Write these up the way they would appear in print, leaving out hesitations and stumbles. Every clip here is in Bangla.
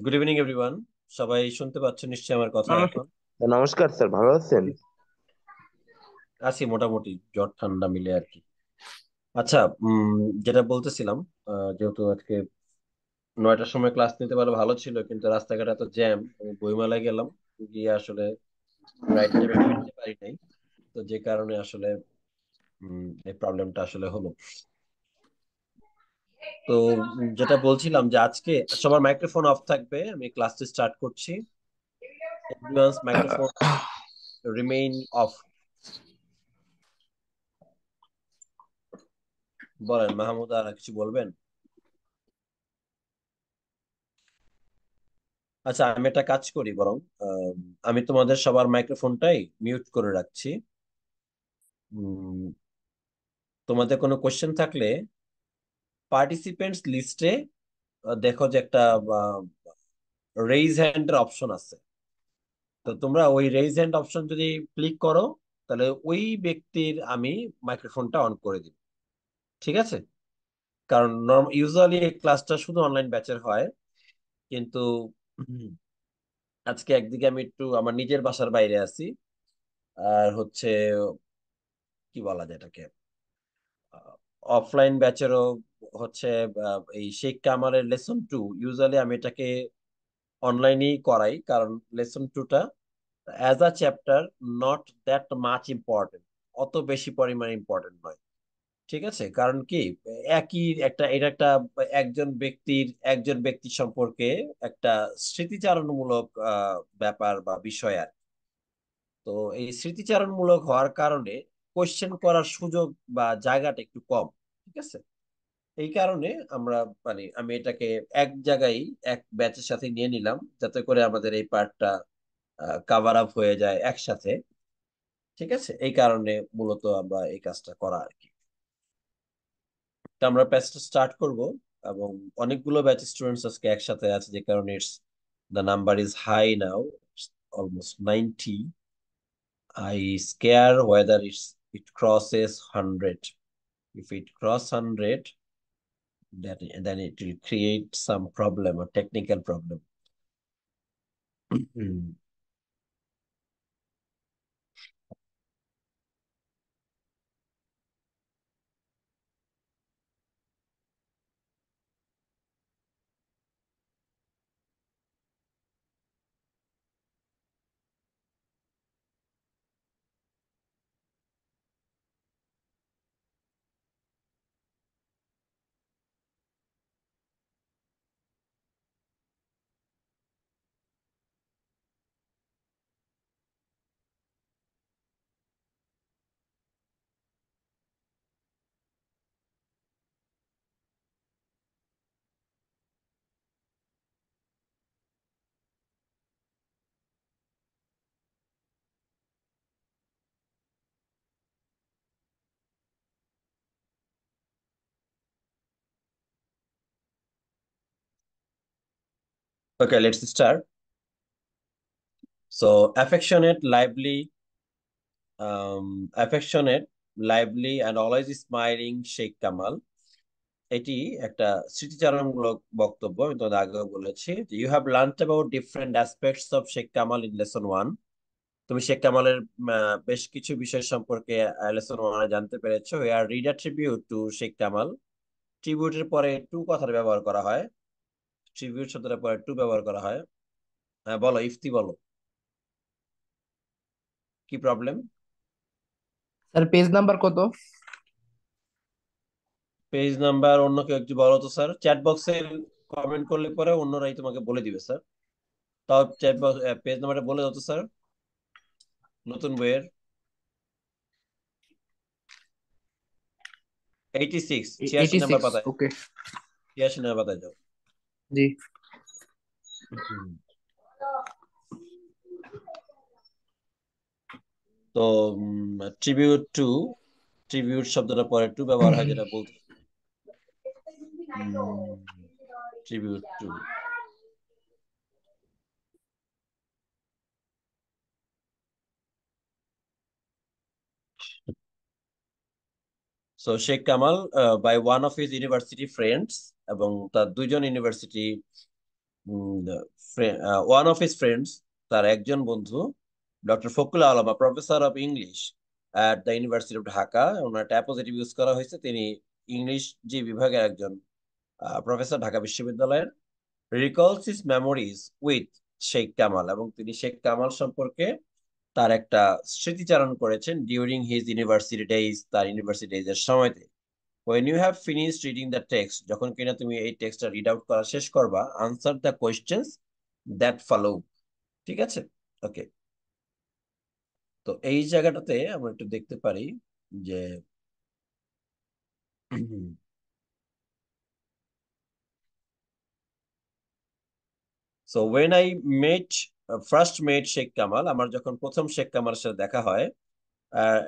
Good evening everyone. সবাই শুনতে পাচ্ছ নিশ্চয়ই আমার কথা নমস্কার। এখন? নমস্কার স্যার, ভালো আছেন? আছি মোটামুটি, জ্বর ঠান্ডা মিলে আর কি। আচ্ছা, যেটা বলতেছিলাম, যেহেতু আজকে 9টার সময় ক্লাস নিতে পারলে ভালো ছিল, কিন্তু রাস্তাঘাট এত জ্যাম, আমি বইমেলায় গেলাম, গিয়ে আসলে রাইট টাইমে ফিরতে পারি নাই। তো যে কারণে আসলে এই প্রবলেমটা আসলে হলো। তো যেটা বলছিলাম যে আজকে সবার মাইক্রোফোন অফ থাকবে, আমি ক্লাসটি স্টার্ট করছি। Everyone's microphone remain of. বলেন মাহমুদ, আর কিছু বলবেন? আচ্ছা, আমি একটা কাজ করি বরং, আমি তোমাদের সবার মাইক্রোফোনটাই মিউট করে রাখছি। উম, তোমাদের কোনো কোশ্চেন থাকলে পার্টিসিপেন্টস লিস্টে দেখো যে একটা রেইজ হ্যান্ড এর অপশন আছে। তো তোমরা ওই রেইজ হ্যান্ড অপশন যদি ক্লিক করো, তাহলে ওই ব্যক্তির আমি মাইক্রোফোনটা অন করে দিব। ঠিক আছে? কারণ ইউজুয়ালি এই ক্লাসটা শুধু অনলাইন ব্যাচের হয়, কিন্তু উম, আজকে একদিকে আমি একটু আমার নিজের বাসার বাইরে আছি, আর হচ্ছে কি বলা যায় এটাকে, অফলাইন ব্যাচেরও হচ্ছে এই শেখ কামালের লেসন 2। ইউজুয়ালি আমি এটাকে অনলাইনেই করাই, কারণ লেসন 2টা as a chapter not that much important, অত বেশি পরিমাণে ইম্পর্টেন্ট নয়। ঠিক আছে? কারণ কি, একই একটা এটা একটা একজন ব্যক্তি সম্পর্কে একটা স্মৃতিচারণমূলক ব্যাপার বা বিষয় আর কি। তো এই স্মৃতিচারণমূলক হওয়ার কারণে কোশ্চেন করার সুযোগ বা জায়গাটা একটু কম। ঠিক আছে? এই কারণে আমরা আমি এটাকে এক জায়গায় এক ব্যাচের সাথে নিয়ে নিলাম, যাতে করে আমাদের এই পার্টটা কাভার আপ হয়ে যায় একসাথে। ঠিক আছে? এই কারণে মূলত আমরা এই কাজটা করা আর কি। তো আমরা ব্যাচটা স্টার্ট করব, এবং অনেকগুলো ব্যাচ স্টুডেন্টস আজকে একসাথে আছে, যে কারণে the number is high now, almost 90। I scare whether it crosses 100। If it cross 100, then it will create some problem or technical problem. Okay, let's start. So, affectionate, lively, and always smiling Sheikh Kamal. এটি একটা স্মৃতিচারণমূলক বক্তব্য। আমি তোমাদের আগেও বলেছি যে you have learned about different aspects of Sheikh Kamal in lesson 1। তুমি শেখ কামালের বেশ কিছু বিষয় সম্পর্কে লেসন 1 জানতে পেরেছো। আর read a tribute to Sheikh Kamal. ট্রিবিউটের পরে টু কথাটা ব্যবহার করা হয়, ট্রিবিউট শব্দটার পরে টু ব্যবহার করা হয়। হ্যাঁ, বলো ইফতি, বলো কি প্রবলেম। স্যার, পেজ নাম্বার কত? পেজ নাম্বার অন্য কেউ একটু বলো তো স্যার, চ্যাট বক্সে কমেন্ট করলে পরে অন্যরাই তোমাকে বলে দিবে স্যার। তাও চ্যাট বক্স পেজ নাম্বারটা বলে দাও তো স্যার, নতুন বইয়ের। 86, 86 নম্বর 86। পাতায়। ওকে। 86 নম্বর পাতায় যাও। জি। হুম। তো ট্রিবিউট শব্দটা পরে টু ব্যবহার হয়, যেটা বলতে tribute to. So Sheikh Kamal by one of his university friends, এবং তার দুইজন university one of his friends, তার একজন বন্ধু, doctor Fakrul Alam, professor of English at the university of Dhaka, ওনার ট্যাপোজিটিভ ইউজ করা হয়েছে, তিনি ইংলিশ যে বিভাগের একজন প্রফেসর ঢাকা বিশ্ববিদ্যালয়ের, recalls his memories with Sheikh Kamal, এবং তিনি শেখ কামাল সম্পর্কে তার একটা স্মৃতিচারণ করেছেন ডিউরিং হিজ ইউনিভার্সিটি ডেইজ, তার ইউনিভার্সিটি ডেইজ এর সময়তে। When you have finished reading the text, যখন কিনা তুমি এই টেক্সটটা রিড আউট করা শেষ করবা, answer the questions that follow. ঠিক আছে? ওকে। তো এই জায়গাটাতে আমরা একটু দেখতে পারি যে so when I met first met Sheikh Kamal, আমার যখন প্রথম শেখ কামালের সাথে দেখা হয়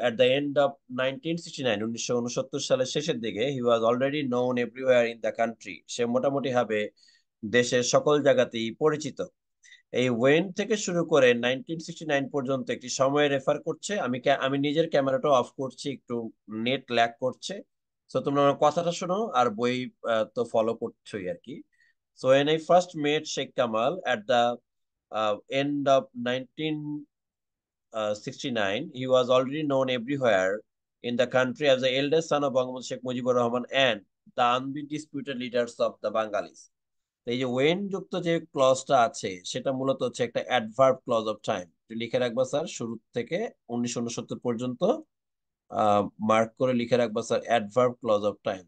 at the end of 1969, 1969 সালের শেষের দিকে, he was already known everywhere in the country, সে মোটামুটি ভাবে দেশের সকল জায়গাতেই পরিচিত। এই ওয়েন থেকে শুরু করে 1969 পর্যন্ত একটি সময় রেফার করছে। আমি নিজের ক্যামেরাটা অফ করছি, একটু নেট ল্যাগ করছে। তো তোমরা আমার কথাটা শোনো আর বই তো ফলো করছোই আর কি। So when I first met Sheikh Kamal at the end of 1969, he was already known everywhere in the country as the eldest son of Bangabandhu Sheikh Mujibur Rahman and the undisputed leaders of the Bengalis. তো এই যে ওয়েন যুক্ত যে ক্লজটা আছে সেটা মূলত হচ্ছে একটা অ্যাডভার্ব ক্লজ অফ টাইম। লিখে রাখবা স্যার, শুরু থেকে 1969 পর্যন্ত মার্ক করে লিখে রাখবা sir, adverb clause of time.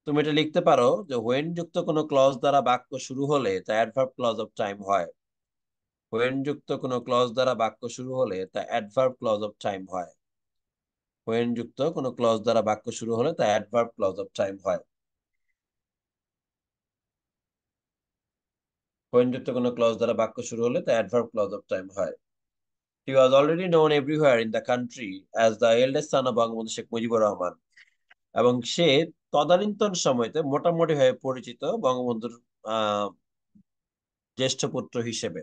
তুমি এটা লিখতে পারো যে ওয়েন যুক্ত কোনো ক্লজ দ্বারা বাক্য শুরু হলে তা অ্যাডভার্ব ক্লজ অফ টাইম হয়। ওয়েন যুক্ত কোনো ক্লজ দ্বারা বাক্য শুরু হলে তা অ্যাডভার্ব ক্লজ অফ টাইম হয়। ওয়েন যুক্ত কোনো ক্লজ দ্বারা বাক্য শুরু হলে তা অ্যাডভার্ব ক্লজ অফ টাইম হয়। ওয়েন যুক্ত কোনো ক্লজ দ্বারা বাক্য শুরু হলে তা অ্যাডভার্ব ক্লজ অফ টাইম হয়। He was already known everywhere in the country as the eldest son of Bangabandhu Sheikh Mujibur Rahman, এবং সে তদানীন্তন সময়তে মোটামুটি ভাবে পরিচিত বঙ্গবন্ধুর আহ জ্যেষ্ঠ পুত্র হিসেবে।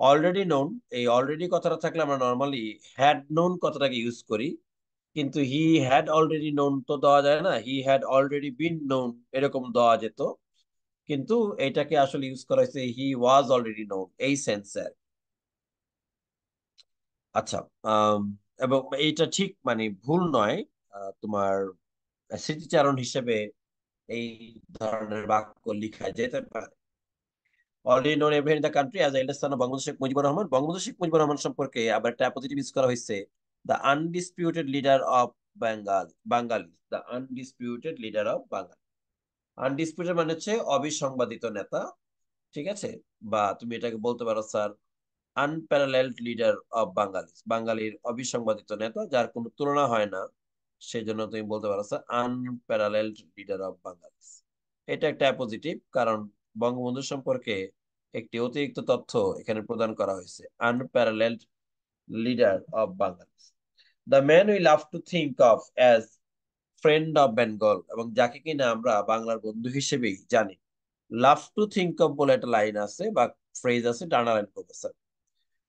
অলরেডি নোন, এই অলরেডি কথাটা থাকলে আমরা নর্মালি হ্যাড নোন কথাটাকে ইউজ করি, কিন্তু হি হ্যাড অলরেডি নোন তো দেওয়া যায় না, he had already been known এরকম দেওয়া যেত, কিন্তু এটাকে আসলে ইউজ করা হয়েছে হি ওয়াজ অলরেডি নোন এই সেন্সে। আচ্ছা। আম, এবং এইটা ঠিক মানে ভুল নয়। তোমার স্মৃতিচারণ হিসেবে এই ধরনের বাক্য লিখা যেতে পারে। Already known every in the country as eldest son of Bangabandhu Sheikh Mujibur Rahman, Bangabandhu Sheikh Mujibur Rahman সম্পর্কে আবার একটা পজিটিভ ইউজ করা হয়েছে, the undisputed leader of Bengali, the undisputed leader of Bengali. Undisputed মানে হচ্ছে অবিসংবাদিত নেতা। ঠিক আছে? বা তুমি এটাকে বলতে পারো স্যার আনপ্যারালেলড লিডার অফ বাঙালি, বাঙালির অবিসংবাদিত নেতা যার কোনো তুলনা হয় না, সেই জন্য তুমি বলতে পারো স্যার আনপ্যারালেলড লিডার অফ বাঙালি। এটা একটা পজিটিভ, কারণ বঙ্গবন্ধু সম্পর্কে একটি অতিরিক্ত তথ্য এখানে প্রদান করা হয়েছে, unparalleled leader of Bengali, the man we love to think of as friend of Bengal, এবং যাকে কিনা আমরা বাংলার বন্ধু হিসেবেই জানি। লাভ টু থিঙ্ক অফ বলে একটা লাইন আছে বা ফ্রেজ আছে, ডানা লাইন করবে sir.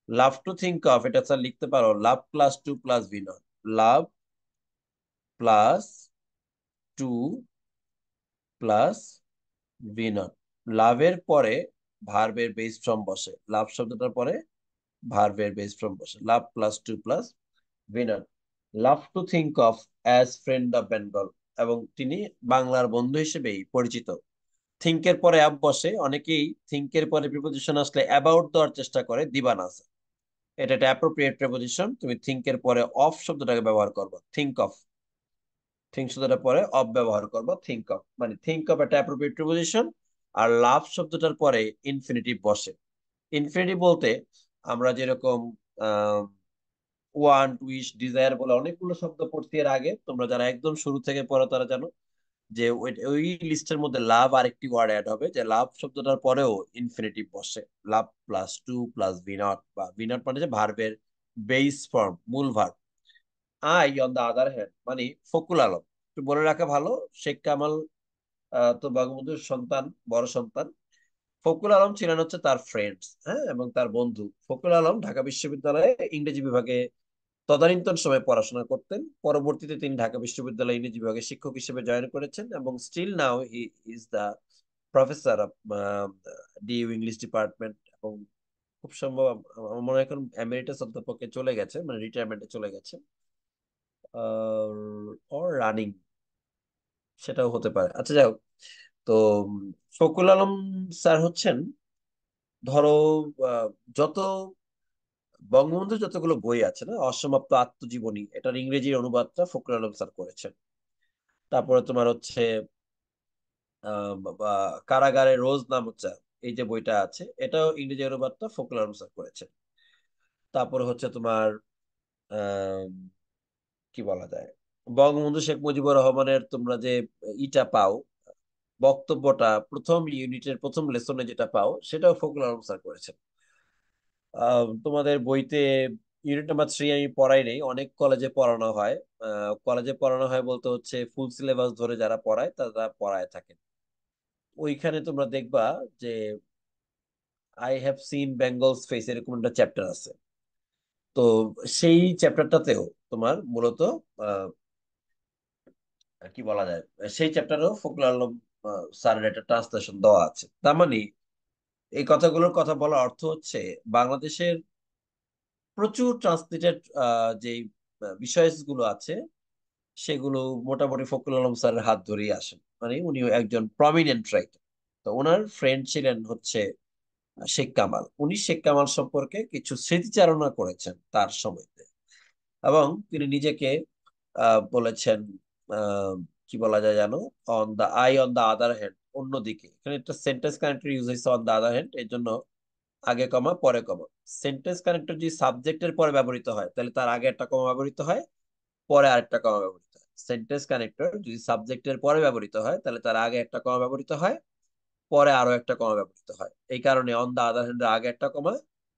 Love to think of, এটা স্যার লিখতে পারো love plus to plus V naught. Love plus to plus V naught. লাভের পরে ভার্বের বেস ফর্ম বসে, লাভ শব্দটার পরে ভার্বের বেস ফর্ম বসে, love plus to plus V naught. Love to think of as friend of Bengal, এবং তিনি বাংলার বন্ধু হিসেবেই পরিচিত। থিঙ্কের পরে অ্যাব বসে, অনেকেই থিঙ্কের পরে প্রিপোজিশন আসলে অ্যাবাউট দেওয়ার চেষ্টা করে, দিবা না স্যার। এটা একটা অ্যাপ্রোপ্রিয়েট প্রিপোজিশন, তুমি থিঙ্কের পরে অফ শব্দটাকে ব্যবহার করবে, থিঙ্ক অফ। থিঙ্ক শব্দটার পরে অফ ব্যবহার করবো, থিঙ্ক অফ মানে থিঙ্ক অফ একটা অ্যাপ্রোপ্রিয়েট প্রিপোজিশন। আর লাভ শব্দটার পরে ইনফিনিটিভ বসে। ইনফিনিটিভ বলতে আমরা যেরকম ওয়ান্ট, উইশ, ডিজায়ার বলে অনেকগুলো শব্দ পড়ছি এর আগে, তোমরা যারা একদম শুরু থেকে পড়ো তারা জানো যে ওই লিস্টের মধ্যে লাভ আরেকটি ওয়ার্ড অ্যাড হবে, যে লাভ শব্দটার পরেও ইনফিনিটিভ বসে, love plus to plus V naught, বা ভি নট মানে যে ভার্বের বেস ফর্ম, মূল verb. I on the other hand মানে ফকুল আলম, একটু বলে রাখা ভালো, শেখ কামাল তো বঙ্গবন্ধুর সন্তান, বড় সন্তান। ফকুল আলম ছিলেন হচ্ছে তার ফ্রেন্ডস, হ্যাঁ, এবং তার বন্ধু। ফকুল আলম ঢাকা বিশ্ববিদ্যালয়ে ইংরেজি বিভাগে তদানীন্তন সময়ে পড়াশোনা করতেন। পরবর্তীতে তিনি ঢাকা বিশ্ববিদ্যালয়ে ইংরেজি বিভাগে শিক্ষক হিসেবে জয়েন করেছেন, এবং still now he is the professor DU English department, এবং খুব সম্ভব আমার মনে হয় এখন এমিরেটাস অধ্যাপকে চলে গেছে, মানে রিটায়ারমেন্টে চলে গেছে, ওর রানিং, সেটাও হতে পারে। আচ্ছা যাই হোক। তো ফখরুল আলম স্যার হচ্ছেন, ধরো আহ, যত বঙ্গবন্ধুর যতগুলো বই আছে না, অসমাপ্ত আত্মজীবনী, এটার ইংরেজি অনুবাদটা ফখরুল আলম স্যার করেছেন। তারপরে তোমার হচ্ছে বা কারাগারে রোজ নামচা, এই যে বইটা আছে, এটাও ইংরেজি অনুবাদটা ফখরুল আলম স্যার করেছেন। তারপরে হচ্ছে তোমার আহ কি বলা যায়, বঙ্গবন্ধু শেখ মুজিবুর রহমানের তোমরা যে ইটা পাও, বক্তব্যটা প্রথম ইউনিটের প্রথম লেসনে যেটা পাও, সেটাও ফখরুল আলম স্যার করেছেন। তোমাদের বইতে ইউনিট নাম্বার 3 আমি পড়াই নেই, অনেক কলেজে পড়ানো হয়। কলেজে পড়ানো হয় বলতে হচ্ছে ফুল সিলেবাস ধরে যারা পড়ায় তারা পড়ায় থাকেন। ওইখানে তোমরা দেখবা যে I have seen Bengal's face, এরকম একটা চ্যাপ্টার আছে। তো সেই চ্যাপ্টারটাতেও তোমার মূলত আহ, কি বলা যায়, সেই চ্যাপ্টারেও ফখরুল আলম স্যারের একটা ট্রান্সলেশন দেওয়া আছে। তার মানে এই কথাগুলোর কথা বলার অর্থ হচ্ছে বাংলাদেশের প্রচুর ট্রান্সলেটেড যে বিষয়গুলো আছে, সেগুলো মোটামুটি ফখরুল আলম স্যারের হাত ধরেই আসেন। মানে উনি একজন প্রমিনেন্ট রাইটার। তো ওনার ফ্রেন্ড ছিলেন হচ্ছে শেখ কামাল। উনি শেখ কামাল সম্পর্কে কিছু স্মৃতিচারণা করেছেন তার সময়তে, এবং তিনি নিজেকে বলেছেন, আহ, কি বলা যায় জানো, on the eye on the other hand, অন্যদিকে। এখানে একটা সেন্টেন্স কানেক্টর ইউজ হয়েছে অন দা আদার হ্যান্ড, এর জন্য আগে কমা পরে কমা। সেন্টেন্স কানেক্টর যদি সাবজেক্টের পরে ব্যবহৃত হয় তাহলে তার আগে একটা কমা ব্যবহৃত হয়, পরে আরেকটা কমা ব্যবহৃত হয়। সেন্টেন্স কানেক্টর যদি সাবজেক্টের পরে ব্যবহৃত হয় তাহলে তার আগে একটা কমা ব্যবহৃত হয়, পরে আরো একটা কমা ব্যবহৃত হয়। এই কারণে অন দা আদার হ্যান্ডের আগে একটা কমা,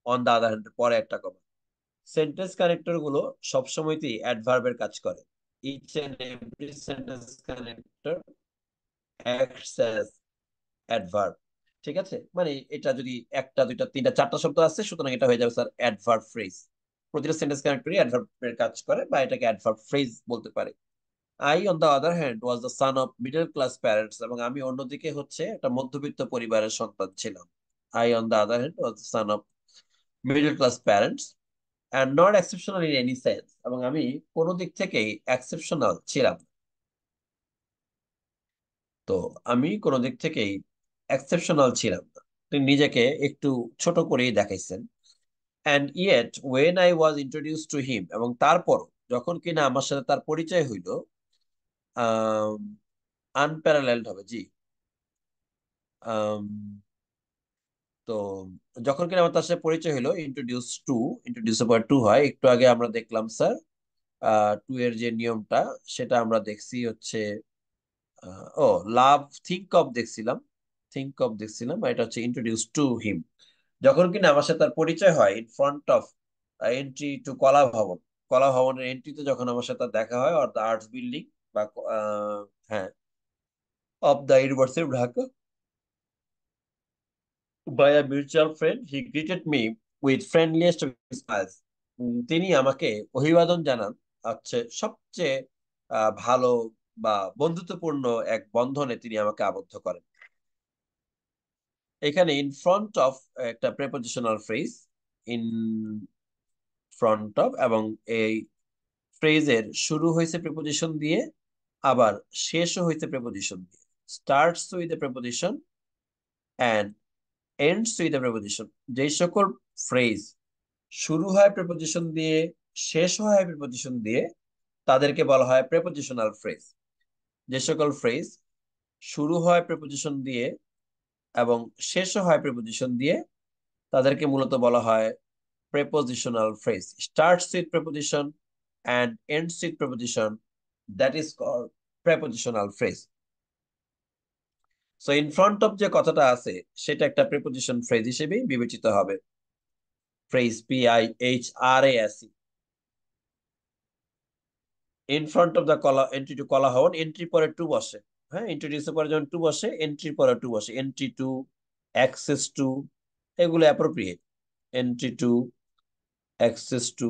অন দা আদার হ্যান্ডের পরে একটা কমা। সেন্টেন্স কানেক্টর গুলো সবসময়তেই অ্যাডভার্বের কাজ করে। Each and every sentence connector acts as adverb. ঠিক আছে, মানে এটা যদি একটা দুইটা তিনটা চারটা শব্দ আছে, সুতরাং এটা হয়ে যাবে স্যার অ্যাডভার্ব ফ্রেজ। প্রতিটা সেন্টেন্স কানেক্টরই অ্যাডভার্বের কাজ করে, বা এটাকে অ্যাডভার্ব ফ্রেজ বলতে পারে। I on the other hand was the son of middle class parents, এবং আমি অন্যদিকে হচ্ছে একটা মধ্যবিত্ত পরিবারের সন্তান ছিলাম। I on the other hand was the son of middle class parents and not exceptional in any sense, এবং আমি কোনো দিক থেকেই এক্সেপশনাল ছিলাম না। তো আমি কোনো দিক থেকেই এক্সেপশনাল ছিলাম না। তিনি নিজেকে একটু ছোট করেই দেখাইছেন। And yet when I was introduce to him, এবং তারপর যখন কিনা আমার সাথে তার পরিচয় হইল, আনপ্যারালেলড হবে জি। আম, তো যখন কিনা আমার তার সাথে পরিচয় হলো, ইন্ট্রোডিউস আবার টু হয়, একটু আগে আমরা দেখলাম স্যার। টু এর যে নিয়মটা, সেটা আমরা দেখছি হচ্ছে ও লাভ থিঙ্ক অফ দেখছিলাম, আর এটা হচ্ছে ইন্ট্রোডিউস টু হিম। যখন কিনা আমার সাথে তার পরিচয় হয় in front of entry two কলা ভবন, কলা ভবনের এন্ট্রিতে যখন আমার সাথে তার দেখা হয়, অর দ্য আর্টস বিল্ডিং, বা হ্যাঁ, of the university of Dhaka, by a mutual friend he greeted me with friendliest smiles. তিনি আমাকে অভিবাদন জানান হচ্ছে সবচেয়ে ভালো বা বন্ধুত্বপূর্ণ এক বন্ধনে তিনি আমাকে আবদ্ধ করেন। এখানে ইন ফ্রন্ট অফ একটা prepositional phrase, in front of, এবং এই ফ্রেজের শুরু হয়েছে প্রেপোজিশন দিয়ে, আবার শেষও হয়েছে প্রেপোজিশন দিয়ে। Starts with a preposition and ends with a preposition. যেই সকল ফ্রেজ শুরু হয় প্রেপোজিশন দিয়ে, শেষ হয় প্রেপোজিশন দিয়ে, তাদেরকে বলা হয় প্রেপোজিশনাল ফ্রেজ। যে সকল ফ্রেজ শুরু হয় প্রেপোজিশন দিয়ে এবং শেষও হয় প্রেপোজিশন দিয়ে, তাদেরকে মূলত বলা হয় prepositional phrase. Starts with preposition and ends with preposition, that is called prepositional phrase. So in front of যে কথাটা আছে, সেটা একটা preposition phrase হিসেবেই বিবেচিত হবে। Phrase PIHRASE, in front of the কলা এন্ট্রি টু কলা হন, এন্ট্রি পরে টু বসে। হ্যাঁ, ইন্ট্রোডিউসের পরে যখন টু বসে, এন্ট্রির পরে টু বসে। এন্ট্রি টু, অ্যাক্সেস টু, এগুলো appropriate. Entry two, access to,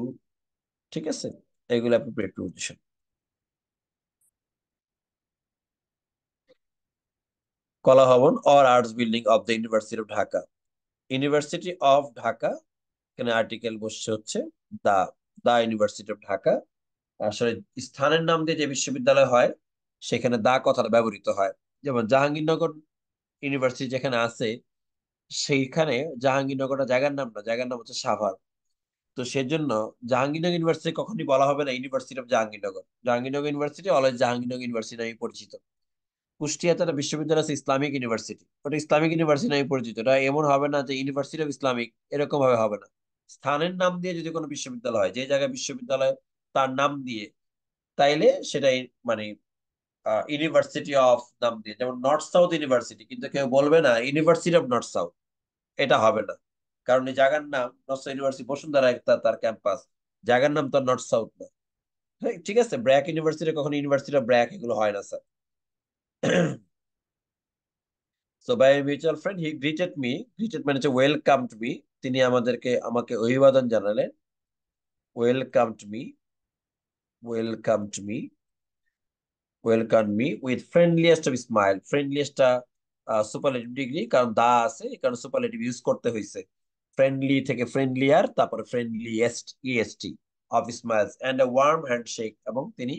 ঠিক আছে, এগুলো অ্যাপ্রোপ্রিয়েট প্রিপোজিশন। কলা ভবন or arts building of the university of Dhaka. University of Dhaka, এখানে আর্টিকেল বসছে হচ্ছে দা, দা ইউনিভার্সিটি অফ ঢাকা। আসলে স্থানের নাম দিয়ে যে বিশ্ববিদ্যালয় হয় সেখানে দা কথাটা ব্যবহৃত হয়। যেমন জাহাঙ্গীরনগর ইউনিভার্সিটি যেখানে আছে, সেইখানে জাহাঙ্গীরনগরটা জায়গার নাম না, জায়গার নাম হচ্ছে সাভার। তো সেজন্য জাহাঙ্গীরনগর ইউনিভার্সিটি কখনই বলা হবে না university of Jahangirnagar. Jahangirnagar university always Jahangirnagar university নামে পরিচিত। কুষ্টিয়াতে একটা বিশ্ববিদ্যালয় আছে ইসলামিক ইউনিভার্সিটি, ওটা ইসলামিক ইউনিভার্সিটি নামে পরিচিত। এটা এমন হবে না যে ইউনিভার্সিটি অফ ইসলামিক, এরকম ভাবে হবে না। স্থানের নাম দিয়ে যদি কোনো বিশ্ববিদ্যালয় হয়, যে জায়গায় বিশ্ববিদ্যালয় তার নাম দিয়ে, তাইলে সেটাই মানে ইউনিভার্সিটি অফ নাম দিয়ে। যেমন নর্থ সাউথ ইউনিভার্সিটি, কিন্তু কেউ বলবে না ইউনিভার্সিটি অফ নর্থ সাউথ, এটা হবে না। কারণ এই জায়গার নাম নর্থ সাউথ ইউনিভার্সিটি বসুন্ধরা একটা তার ক্যাম্পাস, জায়গার নাম তো নর্থ সাউথ না। হ্যাঁ, ঠিক আছে, ব্র্যাক ইউনিভার্সিটি কখনো ইউনিভার্সিটি অফ ব্র্যাক এগুলো হয় না sir. So by mutual friend he greeted me, greeted মানে হচ্ছে ওয়েলকাম টু মি, তিনি আমাকে অভিবাদন জানালেন। Welcome to me, welcome to me, welcome me with friendliest of smile. ফ্রেন্ডলিয়েস্টটা সুপারলেটিভ ডিগ্রি, কারণ দা আছে এই কারণে সুপারলেটিভ ইউজ করতে হয়েছে। ফ্রেন্ডলি থেকে ফ্রেন্ডলিয়ার, তারপরে friendliest E S T of smiles and a warm handshake, এবং তিনি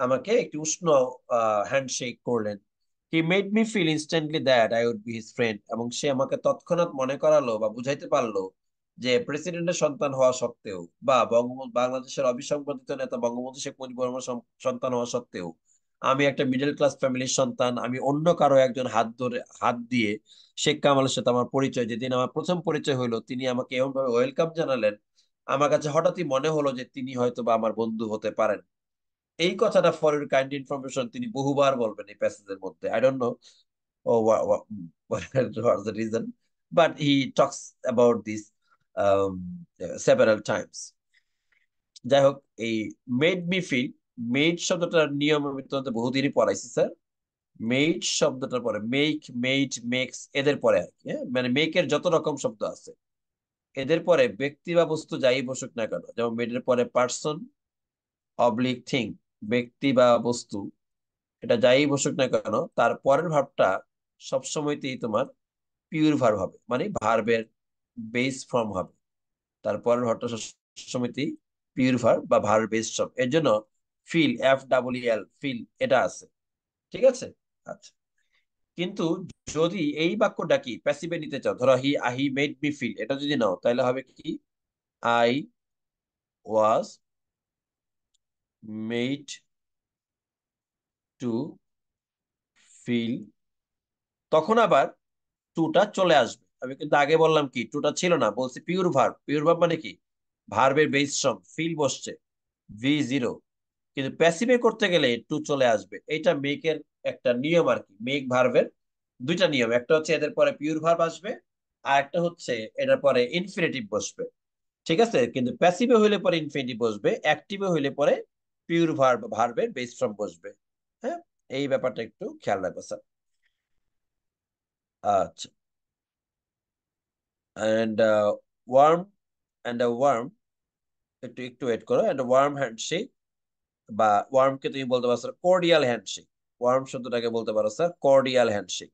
আমাকে একটি উষ্ণ হ্যান্ডশেক করলেন। He made me feel instantly that I would be his friend, এবং সে আমাকে তৎক্ষণাৎ মনে করালো বা বুঝাইতে পারলো যে প্রেসিডেন্টের সন্তান হওয়া সত্ত্বেও, বা বঙ্গবন্ধু বাংলাদেশের অবিসংবাদিত নেতা বঙ্গবন্ধু শেখ মুজিবুর রহমান সন্তান হওয়া সত্ত্বেও, আমি একটা মিডল ক্লাস ফ্যামিলির সন্তান, আমি অন্য কারো একজন হাত ধরে, হাত দিয়ে শেখ কামালের সাথে আমার পরিচয়, যেদিন আমার প্রথম পরিচয় হলো তিনি আমাকে এমন ভাবে ওয়েলকাম জানালেন, আমার কাছে হঠাৎই মনে হলো যে তিনি হয়তো বা আমার বন্ধু হতে পারেন। এই কথাটা ফর ইউর কাইন্ড ইনফরমেশন তিনি বহুবার বলবেন এই প্যাসেজের মধ্যে। I don't know what was the reason, but he talks about this um, several times. যাই হোক, এই মেড মি ফিল, মেড শব্দটার নিয়ম আমি তোমাদের বহুদিনই পড়াইছি স্যার। মেড শব্দটার পরে মেক, মেড, মেক্স, এদের পরে আর কি, হ্যাঁ, মানে মেকের যত রকম শব্দ আছে এদের পরে ব্যক্তি বা বস্তু যাই বসুক না কেন, যেমন মেডের পরে পার্সন অবলিক থিং, ব্যক্তি বা বস্তু, এটা যাই বসুক না কেন তার পরের ভার্বটা সবসময়তেই তোমার পিওর ভার্ব হবে, মানে ভার্বের বেস ফর্ম হবে। তার পরের ভার্বটা সবসময়তেই পিওর ভার্ব বা ভার্ব বেস ফর্ম। এর জন্য ফিল, FEEL, ফিল, এটা আছে। ঠিক আছে, আচ্ছা। কিন্তু যদি এই বাক্যটা কি প্যাসিভে নিতে চাও, ধরো হি মেড মি ফিল, এটা যদি নাও তাহলে হবে কি I was made to feel, তখন আবার টুটা চলে আসবে। আমি কিন্তু আগে বললাম কি টুটা ছিল না, বলছি পিওর ভার্ব। পিওর ভার্ব মানে কি ভার্বের বেস ফর্ম, ফিল বসছে V0, কিন্তু প্যাসিভে করতে গেলে টু চলে আসবে। এটা মেকের একটা নিয়ম আর কি। মেক ভার্বের দুইটা নিয়ম, একটা হচ্ছে এদের পরে পিওর ভার্ব আসবে, আর একটা হচ্ছে এটার পরে ইনফিনিটিভ বসবে। ঠিক আছে, কিন্তু প্যাসিভে হইলে পরে ইনফিনিটিভ বসবে, অ্যাক্টিভে হইলে পরে পিওর ভার্ব, ভার্বের বেস ফর্ম বসবে। হ্যাঁ, এই ব্যাপারটা একটু খেয়াল রাখবো স্যার। আচ্ছা, এন্ড ওয়ার্ম, এন্ড ওয়ার্ম, একটু একটু ওয়েট করো। এন্ড ওয়ার্ম হ্যান্ডশেক, বা ওয়ার্মকে তুমি বলতে পারো স্যার কর্ডিয়াল হ্যান্ডশেক। ওয়ার্ম শব্দটাকে বলতে পারো sir cordial handshake,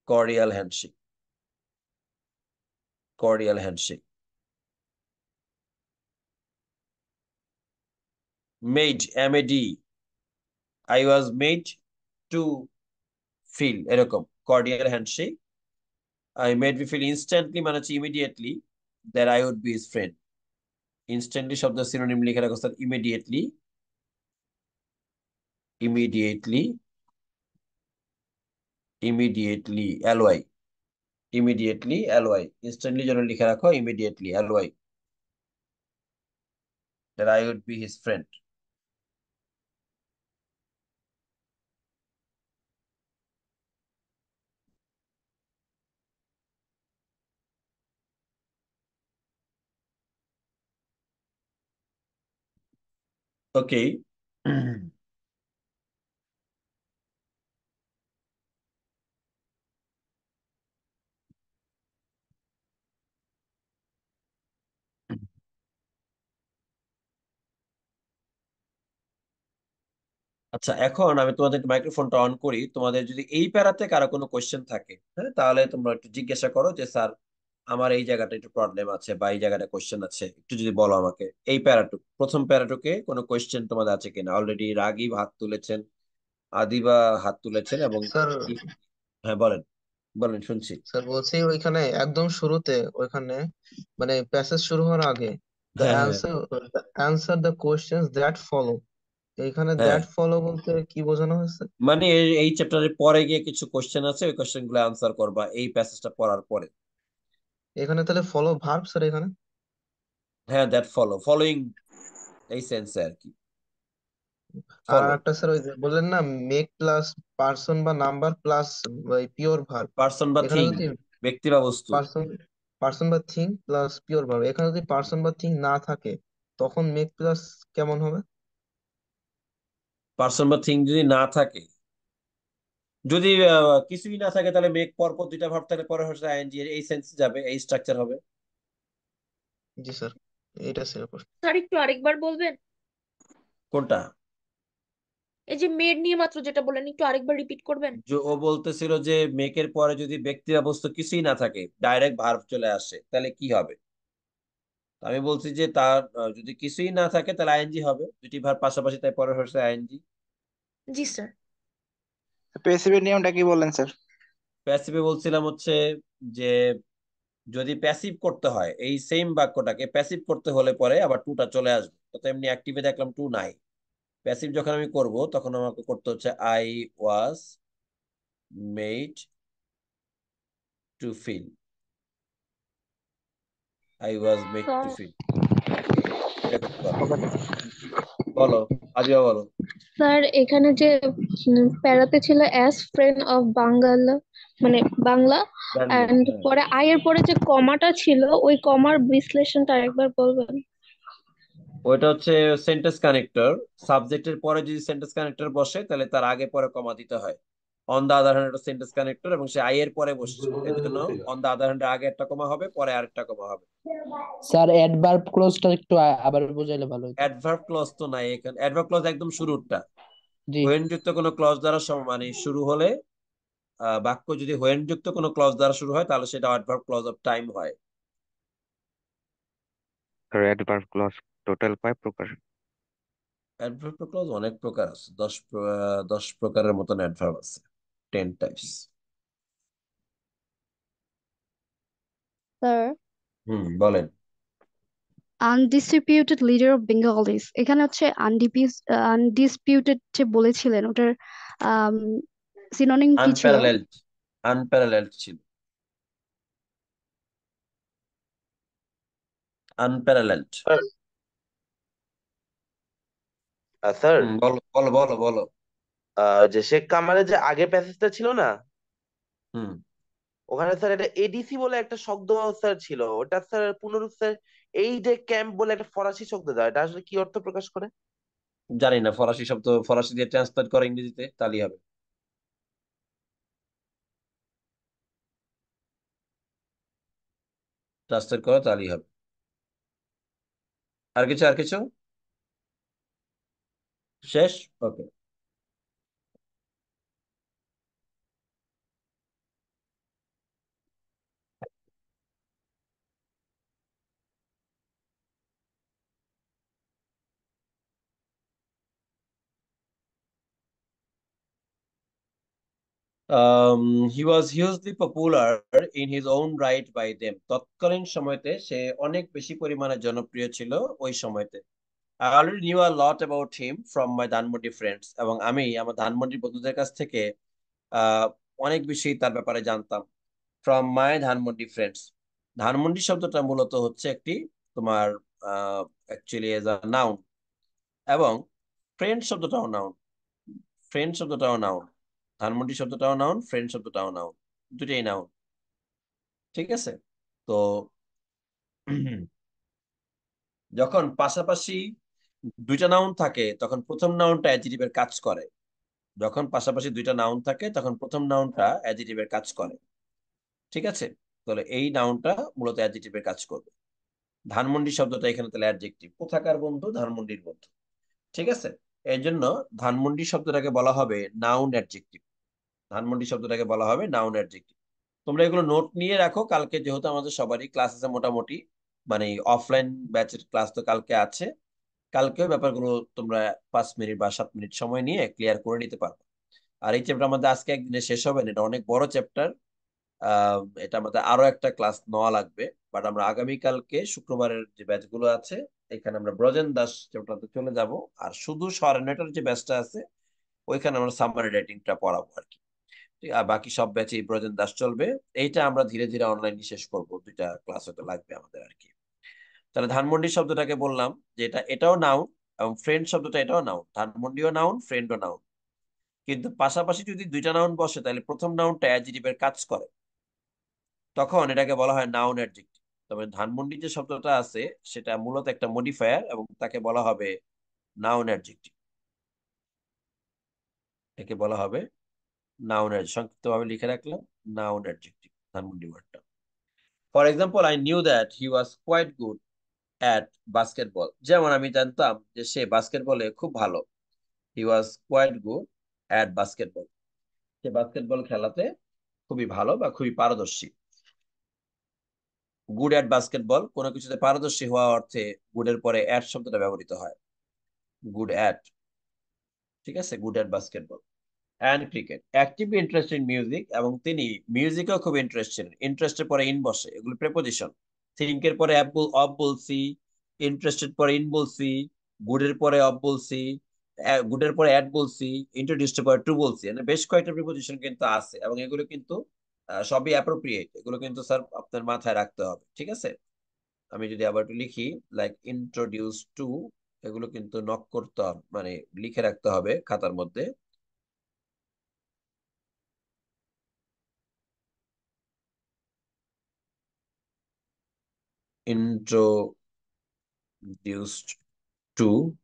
cordial handshake, cordial handshake. Made, MAD, I was made to feel, এরকম cordial handshake. I made me feel instantly মানে হচ্ছে immediately that I would be his friend. Instantly শব্দ সিনোনিম লিখে রাখো sir, immediately, immediately, immediately, LY, immediately LY, instantly জন্য লিখে রাখো immediately LY, that I would be his friend. Okay. আচ্ছা, এখন আমি তোমাদের মাইক্রোফোনটা অন করি। তোমাদের যদি এই প্যারাতে কারো কোনো কোয়েশ্চেন থাকে, হ্যাঁ, তাহলে তোমরা একটু জিজ্ঞাসা করো যে স্যার আমার এই জায়গাটা একটু প্রবলেম আছে বা এই জায়গাটা কোয়েশ্চেন আছে, একটু যদি বলো আমাকে। এই প্যারাটুক, প্রথম প্যারাটুকে কোনো কোয়েশ্চেন তোমাদের আছে কিনা? অলরেডি রাগিব হাত তুলেছেন, আদিবা হাত তুলেছেন, এবং স্যার হ্যাঁ বলেন, বলেন শুনছি। স্যার বলছি ওইখানে একদম শুরুতে ওইখানে মানে প্যাসেজ শুরু হওয়ার আগে দ্য হ্যাঁ হ্যাঁ answer answer the questions that follow, এইখানে হ্যাঁ, দ্যাট ফলো বলতে কি বোঝানো হয়েছে? মানে এই চ্যাপ্টারের পরে গিয়ে কিছু কোয়েশ্চেন আছে, ওই কোয়েশ্চেন গুলো আনসার করবা এই প্যাসেজটা পড়ার পরে। এখানে তাহলে ফলো ভার্ব স্যার এখানে। হ্যাঁ, দ্যাট ফলো, ফলোইং, এই সেন্সে আর কি, আর ফলো। একটা স্যার ওই যে বললেন না, মেক প্লাস পার্সন বা number plus pure verb, person বা এখানে থিং, যদি ব্যক্তি বা বস্তু। পার্সন পার্সন বা থিং প্লাস পিওর ভার্ব, এখানে যদি পার্সন বা থিং না থাকে তখন মেক প্লাস কেমন হবে? পার্সন বা থিং যদি না থাকে, যদি কিছুই না থাকে, তাহলে মেক পরপর দুইটা ভার্ব থাকলে পরে হচ্ছে আইএনজি, এই সেন্সে যাবে, এই স্ট্রাকচার হবে। জি স্যার, এইটা ছিল প্রশ্ন। স্যার একটু আরেকবার বলবেন? কোনটা? এই যে মেড নিয়ে মাত্র যেটা বললেন, একটু আরেকবার রিপিট করবেন? যে ও বলতেছিল যে মেকের পরে যদি ব্যক্তি বা বস্তু কিছুই না থাকে, ডাইরেক্ট ভার্ব চলে আসে, তাহলে কি হবে? তো আমি বলছি যে তার যদি কিছুই না থাকে তাহলে আইএনজি হবে, দুটি ভার্ব পাশাপাশি, তাই পরে হচ্ছে আইএনজি। জি স্যার। পেসিভের নিয়মটা কি বললেন স্যার? প্যাসিভে বলছিলাম হচ্ছে যে যদি প্যাসিভ করতে হয়, এই সেম বাক্যটাকে প্যাসিভ করতে হলে পরে আবার টুটা চলে আসবে। তো এমনি অ্যাক্টিভে দেখলাম টু নাই। প্যাসিভ যখন আমি করব তখন আমাকে করতে হচ্ছে I was made to feel, I was made to sir feel, এটা করতে হবে। বলো, আদিবা বলো। স্যার এখানে যে প্যারাতে ছিল অ্যাজ ফ্রেন্ড অফ বাঙ্গাল, মানে বাংলা, ব্র্যান্ড নিউ, এন্ড হ্যাঁ। পরে আই এর পরে যে কমাটা ছিল ওই কমার বিশ্লেষণটা আরেকবার বলবেন? ওইটা হচ্ছে সেন্টেন্স কানেক্টর। সাবজেক্টের পরে যদি সেন্টেন্স কানেক্টর বসে তাহলে তার আগে পরে কমা দিতে হয়। On the other hand, sentence connector, এবং সে আই এর পরে বসছে, এই জন্য অন দা আদার হ্যান্ড আগে একটা কমা হবে, পরে আরেকটা কমা হবে। স্যার অ্যাডভার্ব ক্লোজটা একটু আবার বুঝাইলে ভালো হতো। অ্যাডভার্ব ক্লজ তো নাই এখানে, অ্যাডভার্ব ক্লজ একদম শুরুরটা। জি। হোয়েন যুক্ত কোনো ক্লজ দ্বারা মানে শুরু হলে, বাক্য যদি হোয়েন যুক্ত কোনো ক্লজ দ্বারা শুরু হয় তাহলে সেটা অ্যাডভার্ব ক্লজ অফ টাইম হয়। অ্যাডভার্ব ক্লজ টোটাল কয় প্রকার? অ্যাডভার্ব ক্লজ অনেক প্রকার আছে, 10 প্রকারের মতন অ্যাডভার্ব আছে, 10 টাইপস। স্যার বলেন। আনডিসপিউটেড লিডার অফ বেঙ্গলিস, এখানে হচ্ছে আনডিসপিউটেড যে বলেছিলেন ওটার সিনোনিম কি ছিল? আনপ্যারালেলড, আনপ্যারালেলড ছিল, আনপ্যারালেলড। স্যার স্যার, বলো বলো বলো বলো। যে শেখ কামালের যে আগের প্যাসেজটা ছিল না, হুম। ওখানে স্যার এটা এডিসি বলে একটা শব্দ স্যার ছিল, ওটা স্যার পুনরূপ স্যার এই যে ক্যাম্প বলে একটা ফরাসি শব্দ দেয়, এটা আসলে কি অর্থ প্রকাশ করে? জানি না, ফরাসি শব্দ ফরাসি দিয়ে ট্রান্সলেট করে ইংরেজিতে, তাহলেই হবে। ট্রান্সলেট করো তাহলেই হবে। আর কিছু, আর কিছু? শেষ? Okay. He was hugely popular in his own right by them, তৎকালীন সময়তে সে অনেক বেশি পরিমাণে জনপ্রিয় ছিল ওই সময়তে। I already new a lot about him from my Dhanmondi friends, এবং আমি আমার ধানমন্ডি বন্ধুদের কাছ থেকে আহ অনেক বেশি তার ব্যাপারে জানতাম। From my Dhanmondi friends, Dhanmondi শব্দটা মূলত হচ্ছে একটি তোমার অ্যাকচুয়ালি এজ আ নাউন, এবং ফ্রেন্ড শব্দটাও নাউন, ফ্রেন্ড শব্দটাও নাউন, ধানমন্ডি শব্দটাও নাউন, ফ্রেন্ড শব্দটাও নাউন, দুটেই নাউন। ঠিক আছে? তো যখন পাশাপাশি দুইটা নাউন থাকে তখন প্রথম নাউনটা অ্যাডজেক্টিভের কাজ করে। যখন পাশাপাশি দুইটা নাউন থাকে তখন প্রথম নাউনটা অ্যাডজেক্টিভের কাজ করে। ঠিক আছে? তাহলে এই নাউনটা মূলত অ্যাডজেক্টিভের কাজ করবে। ধানমন্ডি শব্দটা এখানে তাহলে অ্যাডজেক্টিভ, কোথাকার বন্ধু? ধানমন্ডির বন্ধু। ঠিক আছে? এই জন্য ধানমন্ডি শব্দটাকে বলা হবে নাউন অ্যাডজেক্টিভ। ধানমন্ডি শব্দটাকে বলা হবে নাউন অ্যাডজেক্টিভ। তোমরা এগুলো নোট নিয়ে রাখো, কালকে যেহেতু আমাদের সবারই ক্লাস আছে মোটামুটি, মানে অফলাইন ব্যাচের ক্লাস তো কালকে আছে, কালকেও ব্যাপারগুলো তোমরা 5 মিনিট বা 7 মিনিট সময় নিয়ে ক্লিয়ার করে নিতে পারবে। আর এই চ্যাপ্টার আমাদের আজকে একদিনে শেষ হবে না, এটা অনেক বড় চ্যাপ্টার। এটা আমাদের আরো একটা ক্লাস নেওয়া লাগবে। বাট আমরা আগামীকালকে শুক্রবারের যে ব্যাচগুলো আছে এখানে আমরা ব্রজেন দাস চ্যাপ্টারতে চলে যাব, আর শুধু স্বরনেটার যে ব্যাচটা আছে ওইখানে আমরা সামারি রাইটিংটা পড়াবো আর কি। ঠিক, আর বাকি সব ব্যাচে ব্রজেন দাস চলবে। এইটা আমরা ধীরে ধীরে অনলাইনে শেষ করব, 2টা ক্লাস হতে লাগবে আমাদের আর কি। তাহলে ধানমন্ডি শব্দটাকে বললাম যে এটাও নাউন, এবং ফ্রেন্ড শব্দটা এটাও নাউন, ধানমন্ডিও নাউন ফ্রেন্ডও নাউন। কিন্তু পাশাপাশি যদি 2টা নাউন বসে তাহলে প্রথম নাউনটা অ্যাডজেক্টিভের কাজ করে, তখন এটাকে বলা হয় নাউন অ্যাডজেক্টিভ। তবে ধানমন্ডি যে শব্দটা আছে সেটা মূলত একটা মডিফায়ার এবং তাকে বলা হবে নাউন অ্যাডজেক্টিভ। একে বলা হবে নাউন অ্যাডজেক্টিভ, সংক্ষিপ্ত ভাবে লিখে রাখলাম নাউন অ্যাডজেক্টিভ ধানমন্ডি ওয়ার্ডটা। For example, I knew that he was quite good at basketball. যেমন আমি জানতাম যে সে বাস্কেটবলে খুব ভালো। He was quite good at basketball, সে বাস্কেটবল খেলাতে খুবই ভালো বা খুবই পারদর্শী। গুড অ্যাট বাস্কেটবল, কোনো কিছুতে পারদর্শী হওয়া অর্থে গুডের পরে অ্যাট শব্দটা ব্যবহৃত হয়, গুড অ্যাট। ঠিক আছে, good at basketball. And cricket, actively interested in music, এবং তিনি মিউজিকেও খুব ইন্টারেস্টেড। ইন্টারেস্টের পরে ইন বসে, এগুলো প্রেপোজিশন। থিঙ্কের পরে অফ বলছি, ইন্টারেস্টেড পরে ইন বলছি, গুডের পরে অফ বলছি, গুডের পরে অ্যাট বলছি, ইন্ট্রোডিউসড পরে টু বলছি, মানে বেশ কয়েকটা প্রিপোজিশন কিন্তু আছে, এবং এগুলো কিন্তু সবই অ্যাপ্রোপ্রিয়েট। এগুলো কিন্তু স্যার আপনার মাথায় রাখতে হবে, ঠিক আছে। আমি যদি আবার একটু লিখি, লাইক ইন্ট্রোডিউস টু, এগুলো কিন্তু নক করতে হবে, মানে লিখে রাখতে হবে খাতার মধ্যে। introduced to,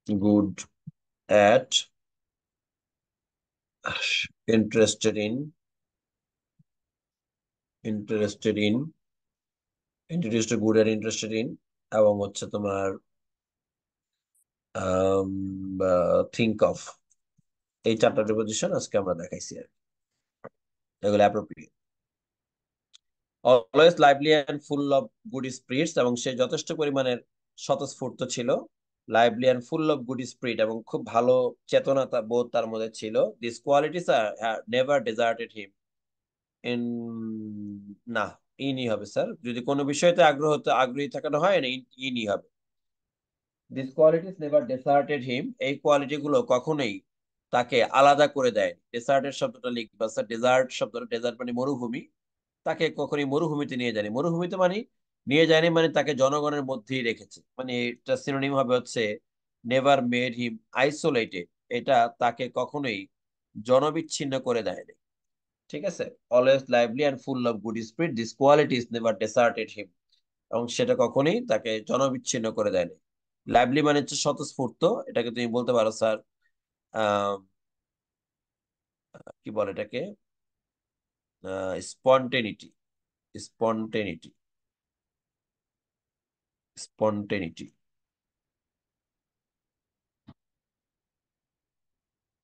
good at, interested in, introduced to, good at, interested in, এবং হচ্ছে তোমার think of। এই 4টা প্রিপোজিশন আজকে আমরা দেখাইছি আর কি। এগুলো appropriate. Always lively and full of good spirits, এবং সে যথেষ্ট পরিমাণের স্বতঃস্ফূর্ত ছিল। Lively and full of good spirit, এবং খুব ভালো চেতনা বোধ তার মধ্যে ছিল। This qualities are never deserted him. In, না, ইনই হবে স্যার, যদি কোনো বিষয়তে আগ্রহী থাকানো হয় না, ইনই হবে। দিস কোয়ালিটিস নেভার ডেসার্টেড হিম, এই কোয়ালিটি গুলো কখনোই তাকে আলাদা করে দেয়। ডেসার্টের শব্দটা লিখবা স্যার, ডেজার্ট শব্দটা, ডেজার্ট মানে মরুভূমি, তাকে কখনোই মরুভূমিতে নিয়ে যায়নি। মরুভূমিতে মানে নিয়ে যায়নি, মানে তাকে জনগণের মধ্যেই রেখেছে, মানে এটা সিনোনিম হবে হচ্ছে নেভার মেড হিম আইসোলেটেড, এটা তাকে কখনোই জনবিচ্ছিন্ন করে দেয়নি। ঠিক আছে, always lively and full of good spirit, this qualities never deserted him, এবং সেটা কখনোই তাকে জনবিচ্ছিন্ন করে দেয়নি। লাইভলি মানে হচ্ছে স্বতঃস্ফূর্ত, এটাকে তুমি বলতে পারো স্যার আহ কি বলে এটাকে, স্পন্টেনিটি, স্পন্টেনিটি, স্পন্টেনিটি,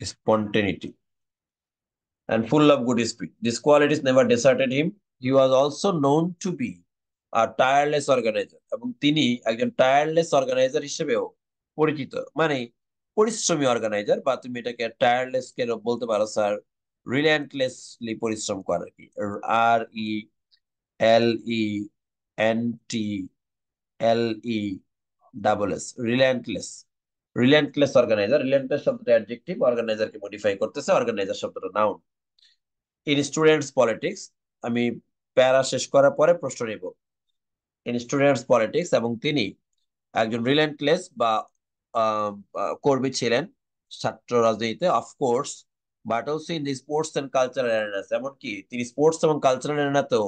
spontaneity, and full of good spirit. These qualities never deserted him. He was also known to be a tireless organizer, এবং তিনি একজন টায়ারলেস অর্গানাইজার হিসেবেও পরিচিত, মানে পরিশ্রমী অর্গানাইজার, বা তুমি এটাকে টায়ারলেস কে বলতে পারো স্যার রিল্যান্টলেসলি পরিশ্রম করে আর কি। RELENTLES, রিল্যান্টলেস, রিল্যান্টলেস organiser. রিল্যান্টলেস শব্দটা অ্যাডজেক্টিভ, অর্গানাইজারকে মডিফাই করতেছে, অর্গানাইজার শব্দটা নাউন। ইন স্টুডেন্টস পলিটিক্স, আমি প্যারা শেষ করার পরে প্রশ্ন নিব। ইন স্টুডেন্টস পলিটিক্স, এবং তিনি একজন রিল্যান্টলেস বা কর্মী ছিলেন ছাত্র রাজনীতিতে, of course, but also in the sports and cultural arenas, এমনকি তিনি স্পোর্টস এবং কালচারাল অ্যারেনাতেও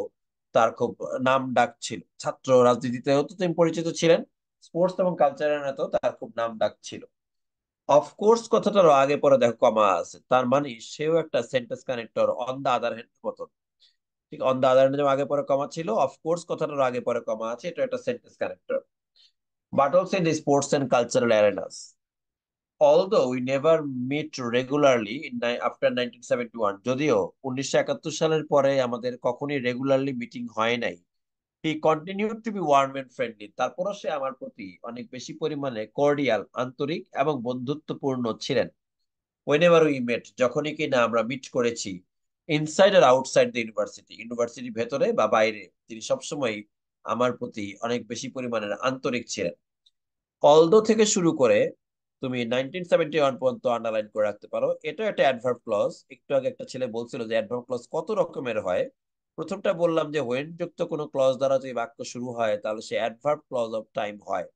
তার খুব নাম ডাক ছিল। ছাত্র রাজনীতিতেও তো তিনি পরিচিত ছিলেন, স্পোর্টস এবং কালচারাল অ্যারেনাতেও তার খুব নাম ডাক ছিল। অফকোর্স কথাটারও আগে পরে দেখো কমা আছে, তার মানে সেও একটা sentence connector on the other hand মতন। ঠিক, অন দা আদার হ্যান্ড যেমন আগে পরে কমা ছিল, অফকোর্স কথাটারও আগে পরে কমা আছে, এটা একটা sentence connector. but also in the sports and cultural arenas. Although we never meet regularly after 1971, যদিও 1971 সালের পরে আমাদের কখনোই রেগুলারলি মিটিং হয় নাই, he continued to be warm and friendly, তারপরও সে আমার প্রতি অনেক বেশি পরিমাণে কর্ডিয়াল, আন্তরিক এবং বন্ধুত্বপূর্ণ ছিলেন। whenever we met, যখনই কিনা আমরা মিট করেছি, ইনসাইড আর আউটসাইড দ্য ইউনিভার্সিটি, ইউনিভার্সিটির ভেতরে বা বাইরে, তিনি সবসময় আমার প্রতি অনেক বেশি পরিমাণের আন্তরিক ছিলেন। অলদো থেকে শুরু করে তুমি 1971 পর্যন্ত আন্ডারলাইন করে রাখতে পারো। এটা একটা অ্যাডভার্ব ক্লজ। একটু আগে একটা ছেলে বলছিল যে অ্যাডভার্ব ক্লজ কত রকমের হয়। প্রথমটা বললাম যে হোয়েন যুক্ত কোনো ক্লজ দ্বারা যদি বাক্য শুরু হয় তাহলে সে অ্যাডভার্ব ক্লজ অফ টাইম হয়।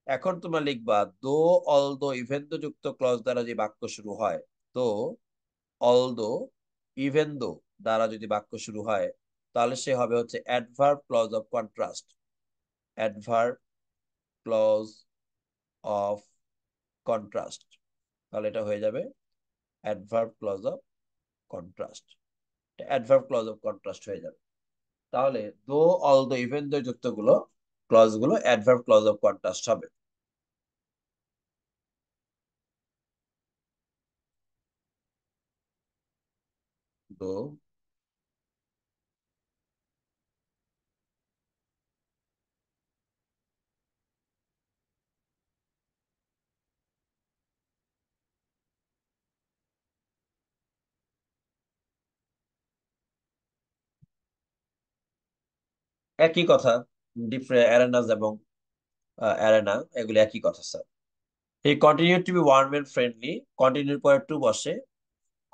এখন তোমরা লিখবা দো, অলদো, ইভেন দো যুক্ত ক্লজ দ্বারা যে বাক্য শুরু হয়, দো, অলদো, ইভেন দো দ্বারা যদি বাক্য শুরু হয় তাহলে সে হবে হচ্ছে adverb clause of contrast. Adverb clause of contrast, তাহলে এটা হয়ে যাবে adverb clause of contrast. Adverb clause of contrast হয়ে যাবে। তাহলে দো, অলদো, ইভেন দো যুক্ত গুলো ক্লজ গুলো অ্যাডভার্ব ক্লজ অফ কন্ট্রাস্ট হবে। দো, একই কথা, ডিফারেন্ট অ্যারেনাস এবং অ্যারেনা, এগুলো একই কথা sir. He continue to be warm and friendly, কন্টিনিউর পরে টু বসে,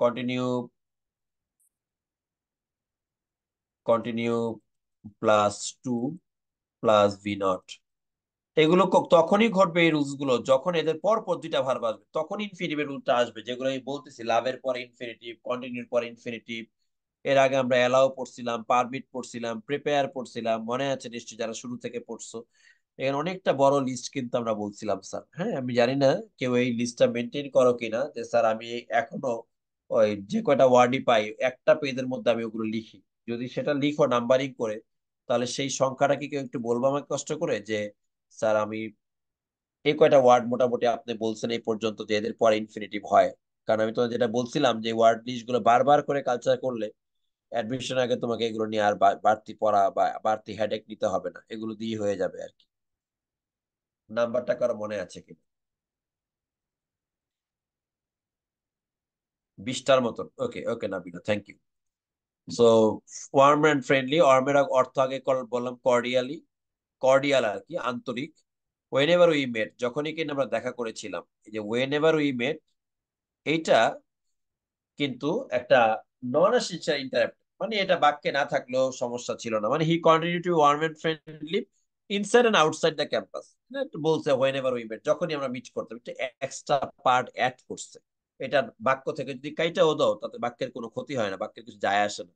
continue, continue plus to plus V naught, এগুলো তখনই ঘটবে এই রুলস গুলো যখন এদের পর পর দুইটা ভার্ব আসবে, তখন ইনফিনিটিভের রুলটা আসবে, যেগুলো আমি বলতেছি লাভের পরে ইনফিনিটিভ, কন্টিনিউর পরে ইনফিনিটিভ। এর আগে আমরা অ্যালাউ পড়ছিলাম, পারমিট পড়ছিলাম, প্রিপেয়ার পড়ছিলাম, মনে আছে নিশ্চয়ই যারা শুরু থেকে পড়ছো। এখানে অনেকটা বড় লিস্ট কিন্তু আমরা বলছিলাম স্যার। হ্যাঁ, আমি জানি না কেউ এই লিস্টটা মেনটেন করো কিনা, যে স্যার আমি এখনো ওই যে কয়টা ওয়ার্ডই পাই একটা পেজের মধ্যে আমি ওগুলো লিখি। যদি সেটা লিখো নাম্বারিং করে, তাহলে সেই সংখ্যাটা কি কেউ একটু বলবো আমাকে কষ্ট করে, যে স্যার আমি এই কয়টা ওয়ার্ড মোটামুটি আপনি বলছেন এই পর্যন্ত যে এদের পরে ইনফিনিটিভ হয়। কারণ আমি তো যেটা বলছিলাম যে ওয়ার্ড লিস্ট গুলো বারবার করে কালচার করলে অ্যাডমিশন আগে তোমাকে এগুলো নিয়ে আর বাড়তি পড়া বা বাড়তি হেডেক নিতে হবে না, এগুলো দিয়ে হয়ে যাবে আর কি। নাম্বারটা কারো মনে আছে কিনা? 20টার মতন। Okay okay Nabina, thank you. So warm and friendly, ওয়ার্মের অর্থ আগে বললাম কর্ডিয়ালি, কর্ডিয়াল আর কি, আন্তরিক। ওয়েন এভার উই মেট, যখনই কিনা আমরা দেখা করেছিলাম, এই যে ওয়েন এভার উই মেট, এইটা কিন্তু একটা নন এসেনশিয়াল ইন্টারাপ্ট, মানে এটা বাক্যে না থাকলেও সমস্যা ছিল না। মানে he continue to warm and friendly inside and outside the campus. বলছে হোয়েন এভার উই মেট, যখনই আমরা মিট করতাম, একটা এক্সট্রা পার্ট অ্যাড করছে। এটা বাক্য থেকে যদি কাইটাও দাও তাতে বাক্যের কোনো ক্ষতি হয় না, বাক্যের কিছু যায় আসে না।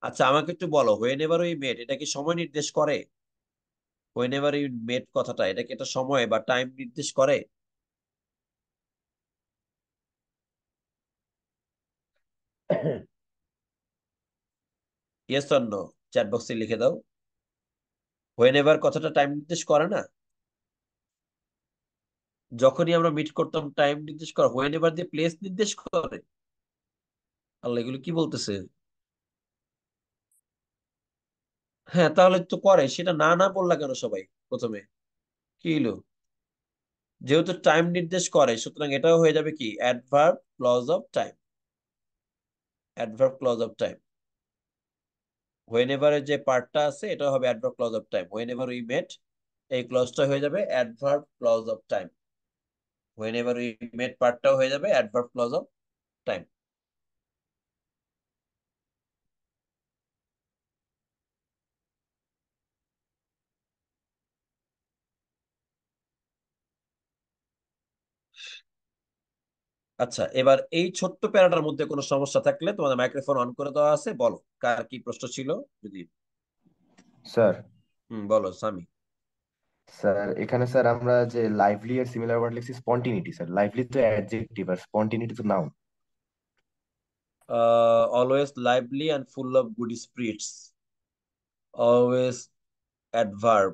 আচ্ছা আমাকে একটু বলো, হোয়েন এভার উই মেট এটা কি সময় নির্দেশ করে? হোয়েন এভার উই মেট কথাটা, এটা কি একটা সময় বা টাইম নির্দেশ করে? ইয়েস অর নো, চ্যাট বক্সে লিখে দাও। হোয়েন এভার কথাটা টাইম নির্দেশ করে না? যখনই আমরা মিট করতাম টাইম নির্দেশ করে, হোয়েন এভার দিয়ে প্লেস নির্দেশ করে। আল্লাহ, এগুলো কি বলতেছে? হ্যাঁ তাহলে তো করে, সেটা না না বললা কেন সবাই প্রথমে? কি হলো? যেহেতু টাইম নির্দেশ করে সুতরাং এটাও হয়ে যাবে কি adverb clause of time. Adverb clause of time, when এভারের যে পার্টটা আছে এটা হবে adverb clause of time. Whenever we met, এই ক্লজটা হয়ে যাবে adverb clause of time. Whenever we met পার্টটাও হয়ে যাবে অ্যাডভার্ব ক্লজ অফ টাইম। আচ্ছা, এবার এই ছোট্ট প্যারাটার মধ্যে কোনো সমস্যা থাকলে তোমাদের মাইক্রোফোন অন করে দেওয়া আছে, বলো কার কি প্রশ্ন ছিল যদি। স্যার বলো সামি। স্যার এখানে স্যার আমরা যে লাইভলি এর সিমিলার ওয়ার্ড লিখছি স্পন্টিনিটি স্যার, লাইভলি তো অ্যাডজেক্টিভ আর স্পন্টিনিটি তো noun. Always lively and full of good spirits, always adverb,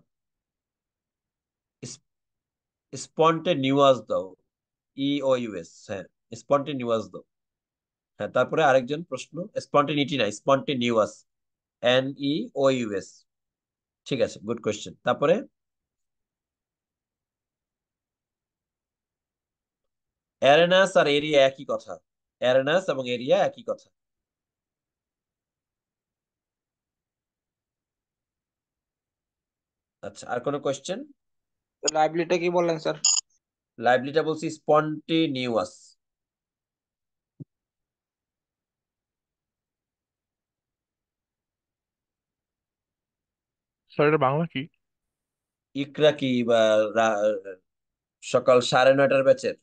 spontaneous দাও, ইওইউএস, হ্যাঁ, স্পন্টেনিউয়াস দাও। হ্যাঁ, তারপরে আরেকজন প্রশ্ন, স্পন্টেনিটি না, স্পন্টেনিউয়াস, NEOUS। ঠিক আছে, গুড কোয়েশ্চেন। তারপরে অ্যারেনাস আর এরিয়া একই কথা, অ্যারেনাস এবং এরিয়া একই কথা। আচ্ছা, আর কোনো কোয়েশ্চেন? লাইভলিটা কি বললেন স্যার? লাইভলিটা বলছি স্পন্টেনিউয়াস। স্যার এটা বাংলা কি? ইকরা কি বা সকাল 9:30 ব্যাচের?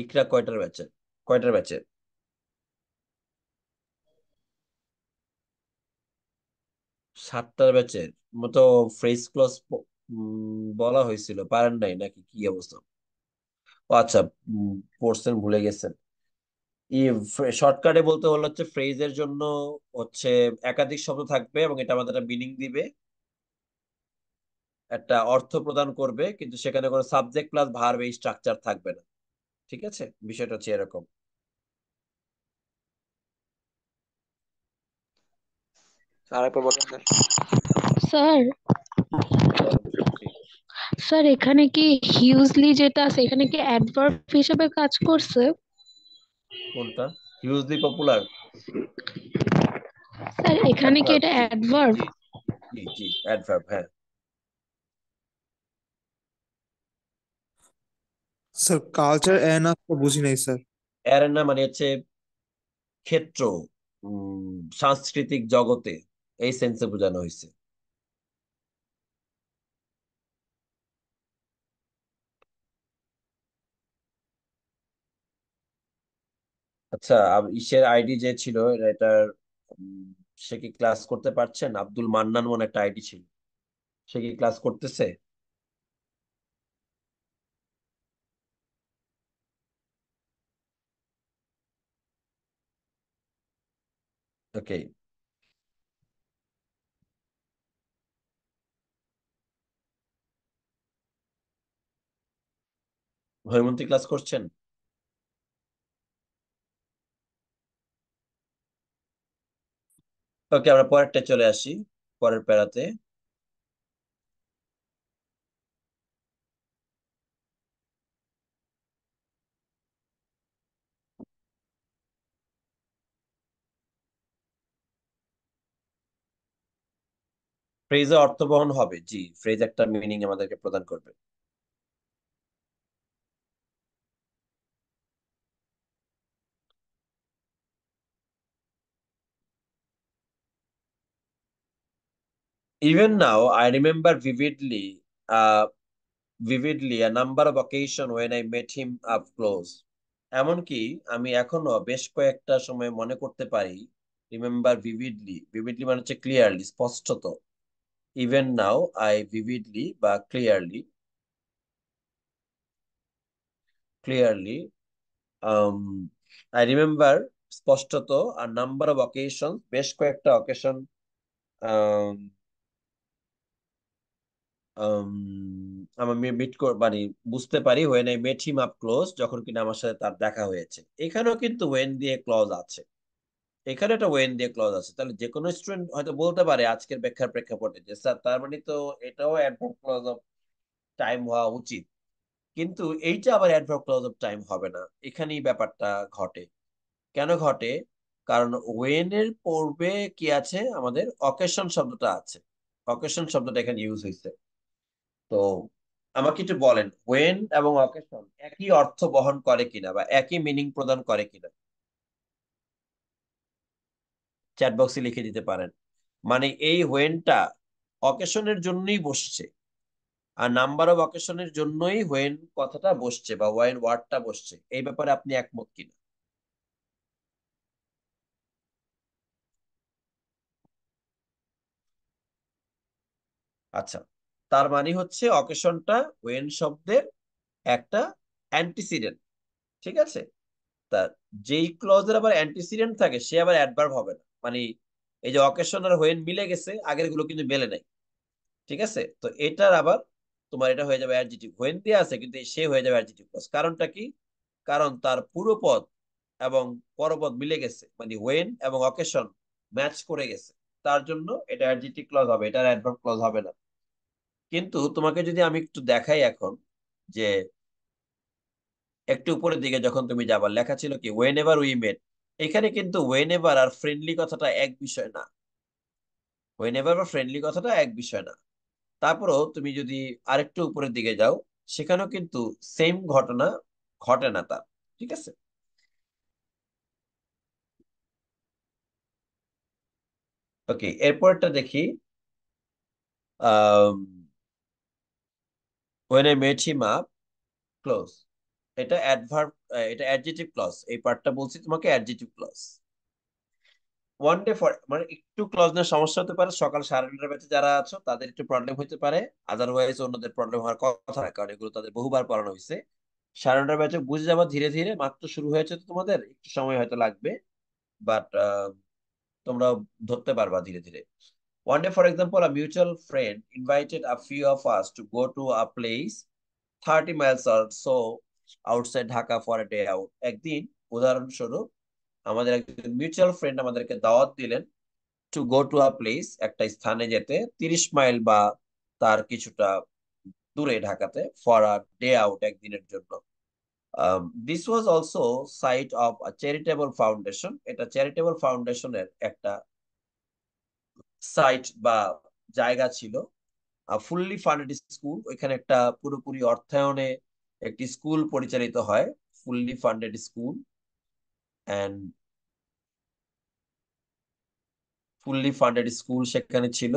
ইকরা কয়টার ব্যাচের? 7টার ব্যাচের মতো। ফ্রেজ ক্লজ বলা হয়েছিল, পারেন নাই নাকি, কি অবস্থা? ও আচ্ছা, পড়ছেন, ভুলে গেছেন। ই শর্টকাটে বলতে হলো হচ্ছে ফ্রেজের জন্য হচ্ছে একাধিক শব্দ থাকবে এবং এটা আমাদের একটা মিনিং দিবে, একটা অর্থ প্রদান করবে, কিন্তু সেখানে কোনো সাবজেক্ট প্লাস ভার্ব এই স্ট্রাকচার থাকবে না। ঠিক আছে, বিষয়টা হচ্ছে এরকম। স্যার একবার বলেন স্যার। স্যার, বলেন শুনছি। স্যার এখানে কি হিউজলি যেটা আছে এখানে কি অ্যাডভার্ব হিসেবে কাজ করছে? কোনটা? Hugely popular? স্যার এখানে কি অ্যাডভার্ব, এটা জি। অ্যাডভার্ব? জি, জি, জি, অ্যাডভার্ব, হ্যাঁ। স্যার কালচার এনাফ তো বুঝি নাই স্যার। অ্যারেনা মানে হচ্ছে ক্ষেত্র, সাংস্কৃতিক জগতে, এই সেন্সে বোঝানো হয়েছে। আচ্ছা, ইসের আইডি যে ছিল এটার, উম, সে কি ক্লাস করতে পারছেন? আব্দুল মান্নান মনে একটা আইডি ছিল, সে কি ক্লাস করতেছে? ওকে। হৈমন্তী ক্লাস করছেন? ওকে, আমরা পরেরটা চলে আসি, পরের প্যারাতে। ফ্রেজে অর্থবহন হবে, জি, ফ্রেজ একটা মিনিং আমাদেরকে প্রদান করবে। Even now, I remember vividly a number of occasion when I met him up close. এমনকি আমি এখনো বেশ কয়েকটা সময় মনে করতে পারি, রিমেম্বার ভিভিডলি, ভিভিডলি মানে হচ্ছে ক্লিয়ারলি, স্পষ্টত। ইভেন নাও, আই ভিভিডলি বা ক্লিয়ারলি, ক্লিয়ারলি, আই রিমেম্বার, স্পষ্টত, আর নাম্বার অফ অকেশন, বেশ কয়েকটা অকেশন, আমি মিট মানে বুঝতে পারি when I met him up close, যখন কিনা আমার সাথে তার দেখা হয়েছে। এখানেও কিন্তু ওয়েন দিয়ে ক্লজ আছে, এখানে একটা ওয়েন দিয়ে ক্লজ আছে। তাহলে যে কোনো স্টুডেন্ট হয়তো বলতে পারে আজকের ব্যাখ্যার প্রেক্ষাপটে যে স্যার তার মানে তো এটাও অ্যাডভার্ব ক্লজ অফ টাইম হওয়া উচিত, কিন্তু এইটা আবার অ্যাডভার্ব ক্লজ অফ টাইম হবে না। এখানেই ব্যাপারটা ঘটে। কেন ঘটে? কারণ ওয়েন এর পূর্বে কি আছে, আমাদের অকেশন শব্দটা আছে। অকেশন শব্দটা এখানে ইউজ হয়েছে। তো আমাকে একটু বলেন, ওয়েন এবং অকেশন একই অর্থ বহন করে কিনা বা একই মিনিং প্রদান করে কিনা, চ্যাট বক্সে লিখে দিতে পারেন। মানে এই হোয়েনটা অকেশনের জন্যই বসছে, আর নাম্বার অফ অকেশনের জন্যই হোয়েন কথাটা বসছে বা ওয়েন ওয়ার্ডটা বসছে, এই ব্যাপারে আপনি একমত কিনা? আচ্ছা, তার মানে হচ্ছে অকেশনটা ওয়েন শব্দের একটা অ্যান্টিসিডেন্ট। ঠিক আছে, তা যেই ক্লজের আবার অ্যান্টিসিডেন্ট থাকে সে আবার অ্যাডভার্ব হবে না। মানে এই যে অকেশন আর হোয়েন মিলে গেছে, আগের গুলো কিন্তু মেলে নাই। ঠিক আছে, তো এটার আবার তোমার এটা হয়ে যাবে অ্যাডজেক্টিভ। হোয়েন দিয়ে আছে কিন্তু সে হয়ে যাবে অ্যাডজেক্টিভ ক্লজ। কারণটা কি? কারণ তার পুরো পদ এবং পরপদ মিলে গেছে, মানে হোয়েন এবং অকেশন ম্যাচ করে গেছে, তার জন্য এটা অ্যাডজেক্টিভ ক্লজ হবে, এটা অ্যাডভার্ব ক্লজ হবে না। কিন্তু তোমাকে যদি আমি একটু দেখাই এখন, যে একটু উপরের দিকে যখন তুমি যাবার, লেখা ছিল কি ওয়েন এভার উই মেট। এখানে কিন্তু ওয়েন এভার আর ফ্রেন্ডলি কথাটা এক বিষয় না। ওয়েন এভার বা ফ্রেন্ডলি কথাটা এক বিষয় না। তারপরও তুমি যদি আরেকটু উপরের দিকে যাও, সেখানেও কিন্তু সেম ঘটনা ঘটে না তার। ঠিক আছে, ওকে, এরপরটা দেখি। Ah when I met him up close, এটা অ্যাডভার্ব, এটা অ্যাডজেক্টিভ ক্লজ। এই পার্টটা বলছি তোমাকে, adjective clause. One day for, মানে একটু ক্লজনেস সমস্যা হতে পারে, সকাল 9:30 ব্যাচে যারা আছো তাদের একটু প্রবলেম হতে পারে, আদারওয়াইজ অন্যদের প্রবলেম হওয়ার কথা না, কারণ এগুলো তাদের বহুবার পড়ানো হয়েছে। 9:30 ব্যাচে বুঝে যাবা ধীরে ধীরে, মাত্র শুরু হয়েছে তো, তোমাদের একটু সময় হয়তো লাগবে, বাট তোমরা ধরতে পারবা ধীরে ধীরে। One day, for example, a mutual friend invited a few of us to go to a place 30 miles or so outside Dhaka for a day out. একদিন, উদাহরণস্বরূপ, আমাদের একজন মিউচুয়াল ফ্রেন্ড আমাদেরকে দাওয়াত দিলেন to go to a place, একটা স্থানে যেতে, 30 মাইল বা তার কিছুটা দূরে ঢাকাতে, ফর আ ডে আউট, একদিনের জন্য। This was also site of a charitable foundation, এটা চ্যারিটেবল ফাউন্ডেশনের একটা সাইট বা জায়গা ছিল। ফুললি ফান্ডেড স্কুল, ওইখানে একটা পুরোপুরি অর্থায়নে একটি স্কুল পরিচালিত হয়, fully funded school. And fully funded school সেখানে ছিল।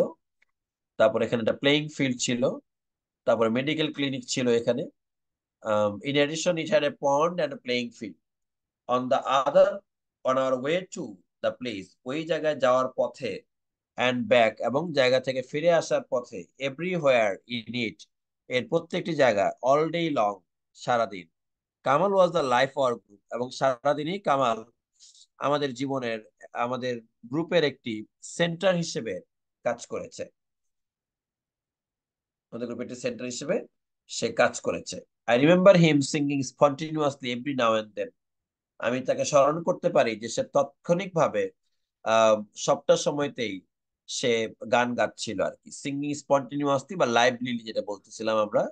তারপর এখানে একটা প্লেইং ফিল্ড ছিল, তারপরে মেডিকেল ক্লিনিক ছিল এখানে। In addition it had a pond and playing field on the other, on our way to the place, ওই জায়গায় যাওয়ার পথে, অ্যান্ড ব্যাক, এবং জায়গা থেকে ফিরে আসার পথে, এভরিহোয়ার ইন ইট, এর প্রত্যেকটি জায়গায়, অল ডে লং, সারাদিন। Kamal was the life hour group, এবং সারাদিনই কামাল আমাদের জীবনের, আমাদের গ্রুপের একটি সেন্টার হিসেবে কাজ করেছে, আমাদের গ্রুপের একটি সেন্টার হিসেবে সে কাজ করেছে। I remember him singing spontaneously every now and then, আমি তাকে স্মরণ করতে পারি যে সে তাৎক্ষণিকভাবে সবটা সময়তেই সে গান গাচ্ছিল আর কি। সিঙ্গিং স্পন্টিনিউয়াসলি বা লাইভলিলি যেটা বলতেছিলাম আমরা।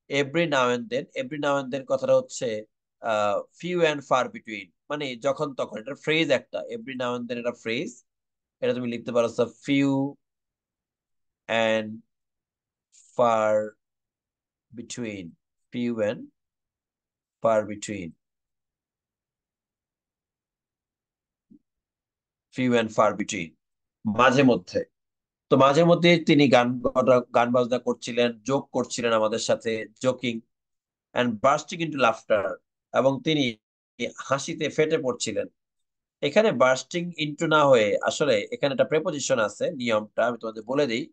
Every now and then, every now and then কথাটা হচ্ছে ফিউ অ্যান্ড ফার বিটুইন, মানে যখন তখন, এটা ফ্রেজ একটা, এভরি নাও এন্ড দেন এটা ফ্রেজ। এটা তুমি লিখতে পারো few and far between, few and far between, few and far between, মাঝে মধ্যে। তো মাঝে মধ্যে তিনি গান বাজনা করছিলেন, জোক করছিলেন আমাদের সাথে, joking and bursting into laughter, এবং তিনি হাসিতে ফেটে পড়ছিলেন। এখানে বার্স্টিং ইনটু না হয়ে আসলে এখানে একটা প্রেপোজিশন আছে, নিয়মটা আমি তোমাদের বলে দিই।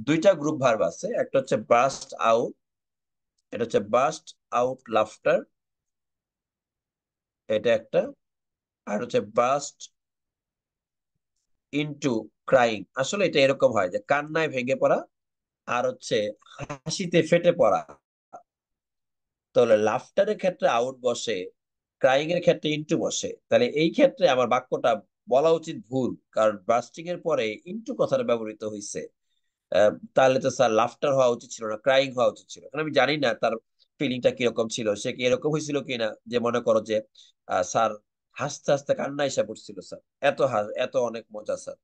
দুইটা গ্রুপ ভার্ব আছে, একটা হচ্ছে বার্স্ট আউট, এটা হচ্ছে বার্স্ট আউট লাফটার, এটা একটা। আর হচ্ছে বার্স্ট ইনটু ক্রাইং, আসলে এটা এরকম হয় যে কান্নায় ভেঙে পড়া, আর হচ্ছে হাসিতে ফেটে পড়া। তাহলে লাফটারের ক্ষেত্রে আউট বসে, ক্রাইং এর ক্ষেত্রে ইনটু বসে। তাহলে এই ক্ষেত্রে আমার বাক্যটা বলা উচিত ভুল, কারণ বার্স্টিং এর পরে ইনটু কথাটা ব্যবহৃত হয়েছে। তাহলে তো স্যার লাফটার হওয়া উচিত ছিল না, ক্রাইং হওয়া উচিত ছিল। এখন আমি জানি না তার ফিলিংটা কিরকম ছিল, সে কি এরকম হয়েছিল কিনা, যে মনে করো যে স্যার হাসতে হাসতে কান্না এসে পড়ছিল স্যার, এত অনেক মজা স্যার,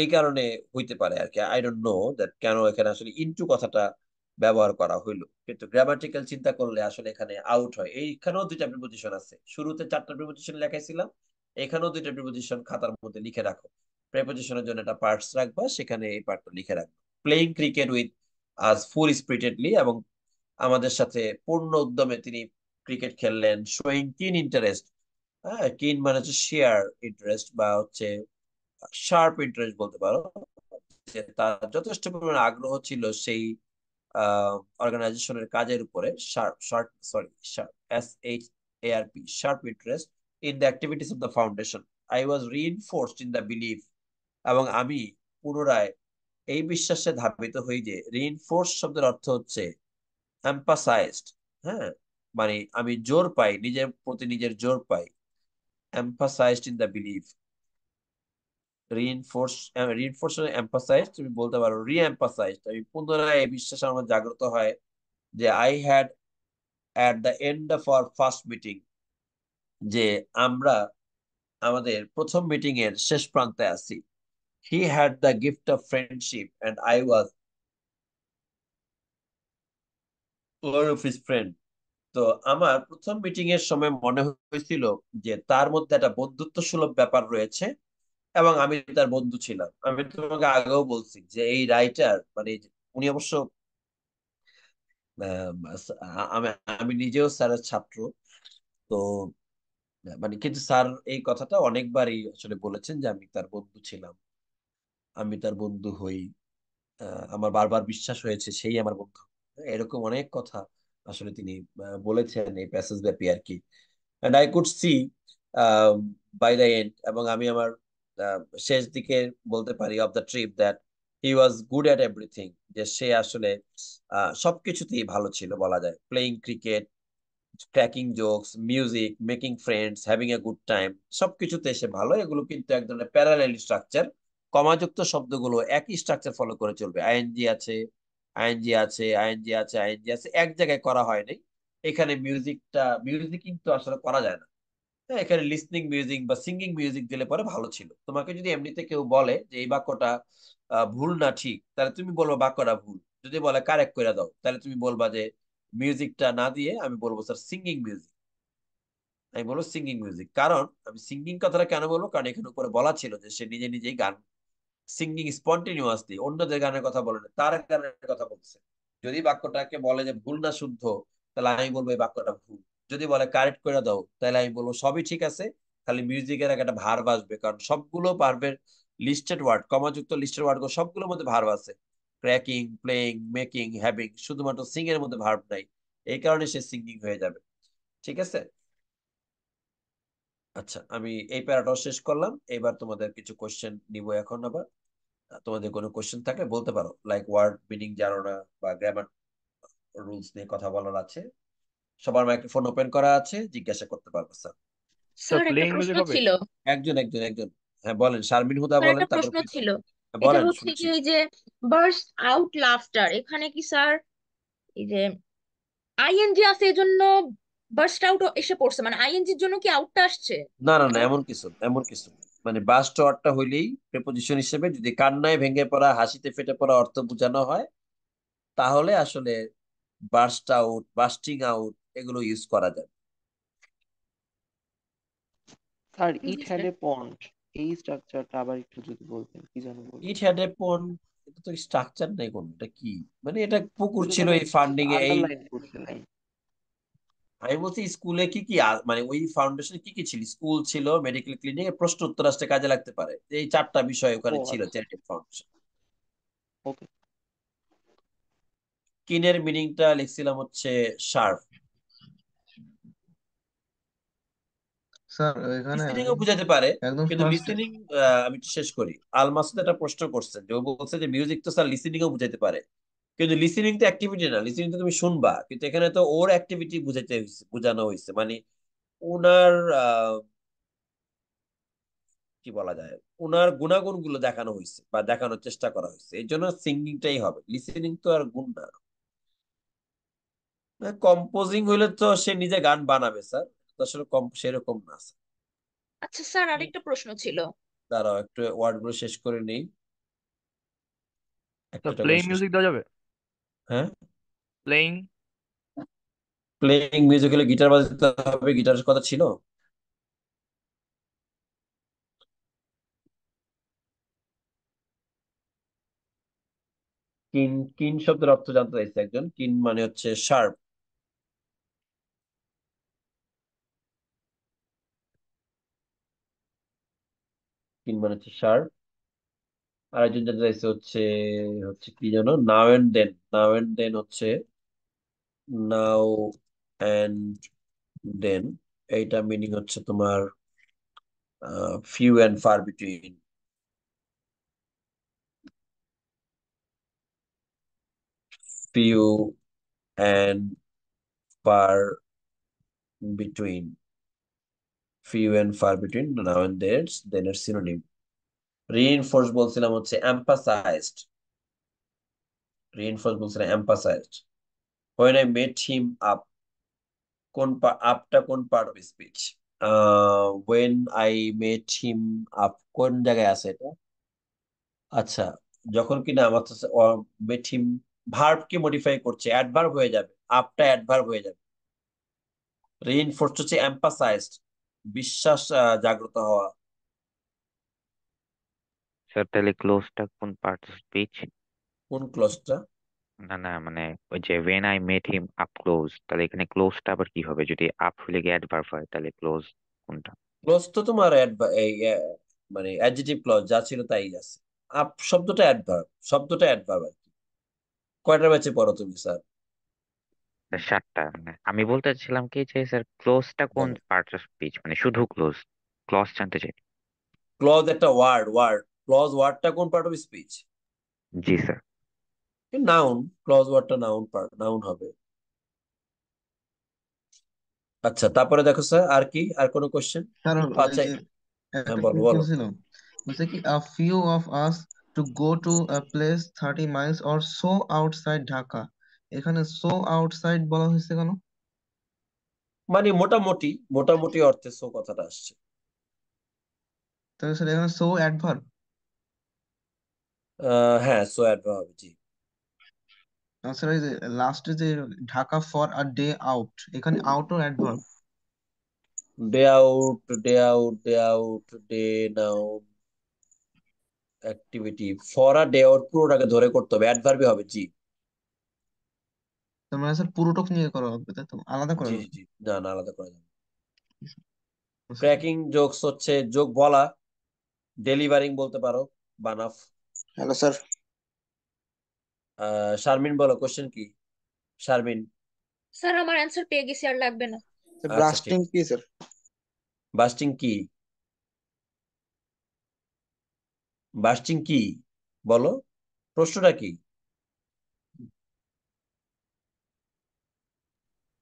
এই কারণে হইতে পারে আর কি। আই ডোন্ট নো দ্যাট কেন এখানে আসলে ইনটু কথাটা ব্যবহার করা হইলো, কিন্তু গ্রামাটিক্যাল চিন্তা করলে আসলে এখানে আউট হয়। এইখানেও দুইটা প্রিপোজিশন আছে, শুরুতে 4টা প্রিপোজিশন লেখাইছিলাম, এখানেও দুইটা প্রিপোজিশন খাতার মধ্যে লিখে রাখো। প্রিপোজিশনের জন্য একটা পার্টস রাখবা, সেখানে এই পার্টটা লিখে রাখবা। প্লেইং ক্রিকেট উইথ আজ ফুল স্পিরিটেডলি, এবং আমাদের সাথে পূর্ণ উদ্যমে তিনি ক্রিকেট খেললেন। শোয়িং কিন ইন্টারেস্ট, হ্যাঁ, কিন মানে হচ্ছে শেয়ার ইন্টারেস্ট, বা হচ্ছে শার্প ইন্টারেস্ট বলতে পারো, যে তার যথেষ্ট পরিমাণে আগ্রহ ছিল সেই অর্গানাইজেশনের কাজের উপরে। Sharp, short, sorry, sharp, SHARP, sharp interest in the activities of the foundation. I was reinforced in the belief, এবং আমি পুনরায় এই বিশ্বাসে ধাবিত হই যে রিইনফোর্স শব্দের অর্থ হচ্ছে এম্পাসাইজড। হ্যাঁ, মানে আমি জোর পাই, নিজের প্রতি নিজের জোর পাই। Emphasized in the believe. Reinforce, reinforce emphasize, তুমি বলতে পারো রি এম্পাসাইজড। আমি পুনরায় এই বিশ্বাস আমার জাগ্রত হয় যে I had at the end of our first meeting, যে আমরা আমাদের প্রথম মিটিং এর শেষ প্রান্তে আছি। He had the gift of friendship and I was one of his friend. তো আমার প্রথম মিটিং এর সময় মনে হয়েছিল যে তার মধ্যে একটা বন্ধুত্ব সুলভ ব্যাপার রয়েছে এবং আমি তার বন্ধু ছিলাম। আমি তোমাকে আগেও বলছি যে এই রাইটার মানে উনি অবশ্য আমি আমি নিজেও স্যারের ছাত্র। তো মানে কিন্তু স্যার এই কথাটা অনেকবারই আসলে বলেছেন যে আমি তার বন্ধু ছিলাম, আমি তার বন্ধু হই। আমার বারবার বিশ্বাস হয়েছে সেই আমার বন্ধু। এরকম অনেক কথা আসলে তিনি বলেছেন এই প্যাসেজ ব্যাপী আর কি। And I could see by the end, এবং আমি আমার শেষ দিকে বলতে পারি of the trip that he was good at everything, যে সে আসলে সবকিছুতেই ভালো ছিল বলা যায়। Playing cricket, cracking jokes, music, making friends, having a good time, সবকিছুতে এসে ভালো। এগুলো কিন্তু এক ধরনের প্যারালেল স্ট্রাকচার। কমাযুক্ত শব্দগুলো একই স্ট্রাকচার ফলো করে চলবে। আইএনজি আছে, আইএনজি আছে, আইএনজি আছে, আইএনজি আছে, এক জায়গায় করা হয় নাই। এখানে মিউজিক কিন্তু আসলে করা যায় না। হ্যাঁ, এখানে লিসনিং মিউজিক বা সিঙ্গিং মিউজিক দিলে পরে ভালো ছিল। তোমাকে যদি এমনিতে কেউ বলে যে এই বাক্যটা ভুল না ঠিক, তাহলে তুমি বলবো বাক্যটা ভুল। যদি বলে কারেক্ট করে দাও, তাহলে তুমি বলবা যে মিউজিকটা না দিয়ে আমি বলবো স্যার সিঙ্গিং মিউজিক। আমি বলবো সিঙ্গিং মিউজিক। কারণ আমি সিঙ্গিং কথাটা কেন বলবো, কারণ এখানে উপরে বলা ছিল যে সে নিজে নিজেই গান সিঙ্গিং স্পন্টেনিয়াসলি, অন্যদের গানের কথা বলে না, তার গানের কথা বলছে। যদি বাক্যটাকে বলে যে ভুল না শুদ্ধ, তাহলে আমি বলবো এই বাক্যটা ভুল। যদি বলে কারেক্ট করে দাও, তাহলে আমি বলবো সবই ঠিক আছে, খালি মিউজিকের আগে একটা ভার্ব আসবে। কারণ সবগুলো ভার্বের লিস্টেড ওয়ার্ড, কমাযুক্ত লিস্টেড ওয়ার্ড সবগুলোর মধ্যে ভার্ব আছে। ক্র্যাকিং, প্লেইং, মেকিং, হ্যাভিং, শুধুমাত্র সিং এর মধ্যে ভার্ব নাই। এই কারণে সে সিঙ্গিং হয়ে যাবে। ঠিক আছে। আচ্ছা, আমি এই প্যারাটাও শেষ করলাম। এবার তোমাদের কিছু কোশ্চেন নিব এখন আবার। তোমাদের কোনো কোশ্চেন থাকলে বলতে পারো, লাইক ওয়ার্ড মিনিং জানো না বা গ্রামার রুলস নিয়ে কথা বলার আছে। সবার মাইক্রোফোন ওপেন করা আছে, জিজ্ঞাসা করতে পারবো স্যার। স্যার স্যার একটা প্লেইং প্রশ্ন মিউজিক হবে? ছিল। একজন একজন একজন। হ্যাঁ বলেন, শারমিন হুদা স্যার বলেন, একটা তারপর প্রশ্ন প্রীতম। ছিল। হ্যাঁ, এটা বলেন হচ্ছে কি শুনছি। এই যে বার্স্ট আউট লাফটার, এখানে কি স্যার এই যে আইএনজি আছে এজন্য বার্স্ট আউট এসে পড়ছে, মানে আইএনজির জন্য কি আউটটা আসছে? না না না, আমার এমন কিছু না। মানে বাস্ট অর্থটা হইলেই প্রেপোজিশন হিসেবে যদি কান্নায় ভেঙে পড়া, হাসিতে ফেটে পড়া অর্থ বোঝানো হয়, তাহলে আসলে বার্স্ট আউট, বাস্টিং আউট এগুলো ইউজ করা যায়। স্যার ইট জি হ্যাড স্যার। এ পন্ড, এই স্ট্রাকচারটা আবার একটু যদি বলতেন, কি যেন ইট বললেন? হ্যাড এ পন, এটা তো স্ট্রাকচার নেই কোন, এটা কি? মানে এটা পুকুর ওই যে ছিল মানে এই ফান্ডিং এ এই। আন্ডারলাইন করছিলেন। আমি বলছি স্কুলে কি কি মানে ওই ফাউন্ডেশনে কি কি ছিল, স্কুল ছিল, মেডিকেল ক্লিনিক, প্রশ্ন উত্তর আসতে কাজে লাগতে পারে। এই চারটা বিষয় ও ওখানে ছিল আচ্ছা, চ্যারিটেবল ফাউন্ডেশন। ওকে। কিনের মিনিংটা লিখছিলাম হচ্ছে শার্প। স্যার এখানে লিসেনিং আমি ও বুঝাতে পারে, একদম কিন্তু ফার্স্ট। লিসেনিং, আমি একটু শেষ করি। আল মাসুদ একটা প্রশ্ন করছেন যে ও বলছে যে মিউজিক তো স্যার লিসেনিং ও বুঝাতে পারে, কিন্তু লিসেনিং তো অ্যাক্টিভিটি না, লিসেনিং তো তুমি শুনবা। কিন্তু এখানে তো ওর অ্যাক্টিভিটি বুঝাইতে হয়েছে, বোঝানো হয়েছে। মানে ওনার কি বলা যায়, ওনার গুণাগুণ গুলো দেখানো হয়েছে বা দেখানোর চেষ্টা করা হয়েছে। এই জন্য সিঙ্গিংটাই হবে, লিসেনিং তো আর গুণ না। কম্পোজিং হইলে তো সে নিজে গান বানাবে স্যার, তো আসলে কম সেরকম না স্যার। আচ্ছা স্যার, আরেকটা প্রশ্ন ছিল। দাঁড়াও একটু ওয়ার্ড গুলো শেষ করে নেই, একটা স্যার একটা করে প্লেইং শেষ। মিউজিক দেওয়া যাবে? হ্যাঁ, প্লেইং। প্লেইং মিউজিক হলে গিটার বাজাতে হবে, গিটারের কথা ছিল। কিন, কিন শব্দের অর্থ জানতে চাইছে একজন। কিন মানে হচ্ছে শার্প। কিন মানে হচ্ছে শার্প। আর একজন জানতে চাইছে হচ্ছে, হচ্ছে কি জানো, নাও এন্ড দেন। নাও এন্ড দেন হচ্ছে নাও এন্ড দেন, এইটা মিনিং হচ্ছে তোমার few and far between. few and far between. Few and far between, now and then এর synonym. Reinforce বলছিলাম হচ্ছে emphasized. Reinforce বলছিলাম emphasized. When I met him up, কোন আপটা কোন part of speech? When I met him up, কোন জায়গায় আছে এটা? আচ্ছা, যখন কিনা আমার মেট হিম ভার্ব কে মডিফাই করছে, অ্যাডভার্ব হয়ে যাবে, আপটা অ্যাডভার্ব হয়ে যাবে। রিইনফোর্স হচ্ছে এম্পাসাইজড, বিশ্বাস জাগ্রত হওয়া। স্যার তাহলে ক্লোজটা কোন পার্ট অফ স্পিচ? কোন ক্লজটা? না না, মানে ওই যে when I met him up close, তাহলে এখানে ক্লোজটা আবার কি হবে? যদি আপ হলে গিয়ে অ্যাডভার্ব হয়, তাহলে ক্লোজ কোনটা? ক্লজ তো তোমার এই মানে অ্যাডজেক্টিভ ক্লজ যা ছিল তাই আছে। আপ শব্দটা অ্যাডভার্ব, শব্দটা অ্যাডভার্ব আর কি। কয়টা ব্যাচে পড়ো তুমি স্যার? স্যার 7টা। মানে আমি বলতে চাচ্ছিলাম কি যে স্যার ক্লোজটা কোন বলো। পার্ট অফ স্পিচ, মানে শুধু ক্লোজ, ক্লজ জানতে চাই। ক্লজ একটা ওয়ার্ড, ক্লজ ওয়ার্ডটা কোন পার্ট অফ স্পিচ? জি স্যার। নাউন। ক্লজ ওয়ার্ডটা নাউন হবে। আচ্ছা, তারপরে দেখো স্যার, আর কি, আর কোনো কোশ্চেন? স্যার ওই আচ্ছা, যে হ্যাঁ একটা বলো কোশ্চেন বলো। ছিল, বলছে কি a few of us to go to a place 30 miles or so outside Dhaka, এখানে so outside বলা হয়েছে কেন? মানে মোটামুটি, মোটামুটি অর্থে সো কথাটা আসছে। তাহলে স্যার এখানে so অ্যাডভার্ব। হ্যাঁ, সো অ্যাডভার্ব হবে, জি। স্যার এই যে লাস্টে যে Dhaka for a day out, এখানে আউটও adverb. Day out, day noun, activity. For a day out পুরোটাকে ধরে করতে হবে, অ্যাডভার্বই হবে, জি। তার মানে স্যার পুরোটুক নিয়ে করা হবে, তাই তো, আলাদা করা জি জি যাবে জি, না না, আলাদা করা যাবে। না? ক্র্যাকিং জোকস হচ্ছে জোক বলা, ডেলিভারিং বলতে পারো, বানাফ। Hello sir. শারমিন বলো, কোশ্চেন কি শারমিন? স্যার আমার অ্যান্সার পেয়ে গেছি, আর লাগবে না। আচ্ছা ঠিক ব্রাস্টিং আছে। কি স্যার? বাস্টিং কি? বাস্টিং কি বলো, প্রশ্নটা কি?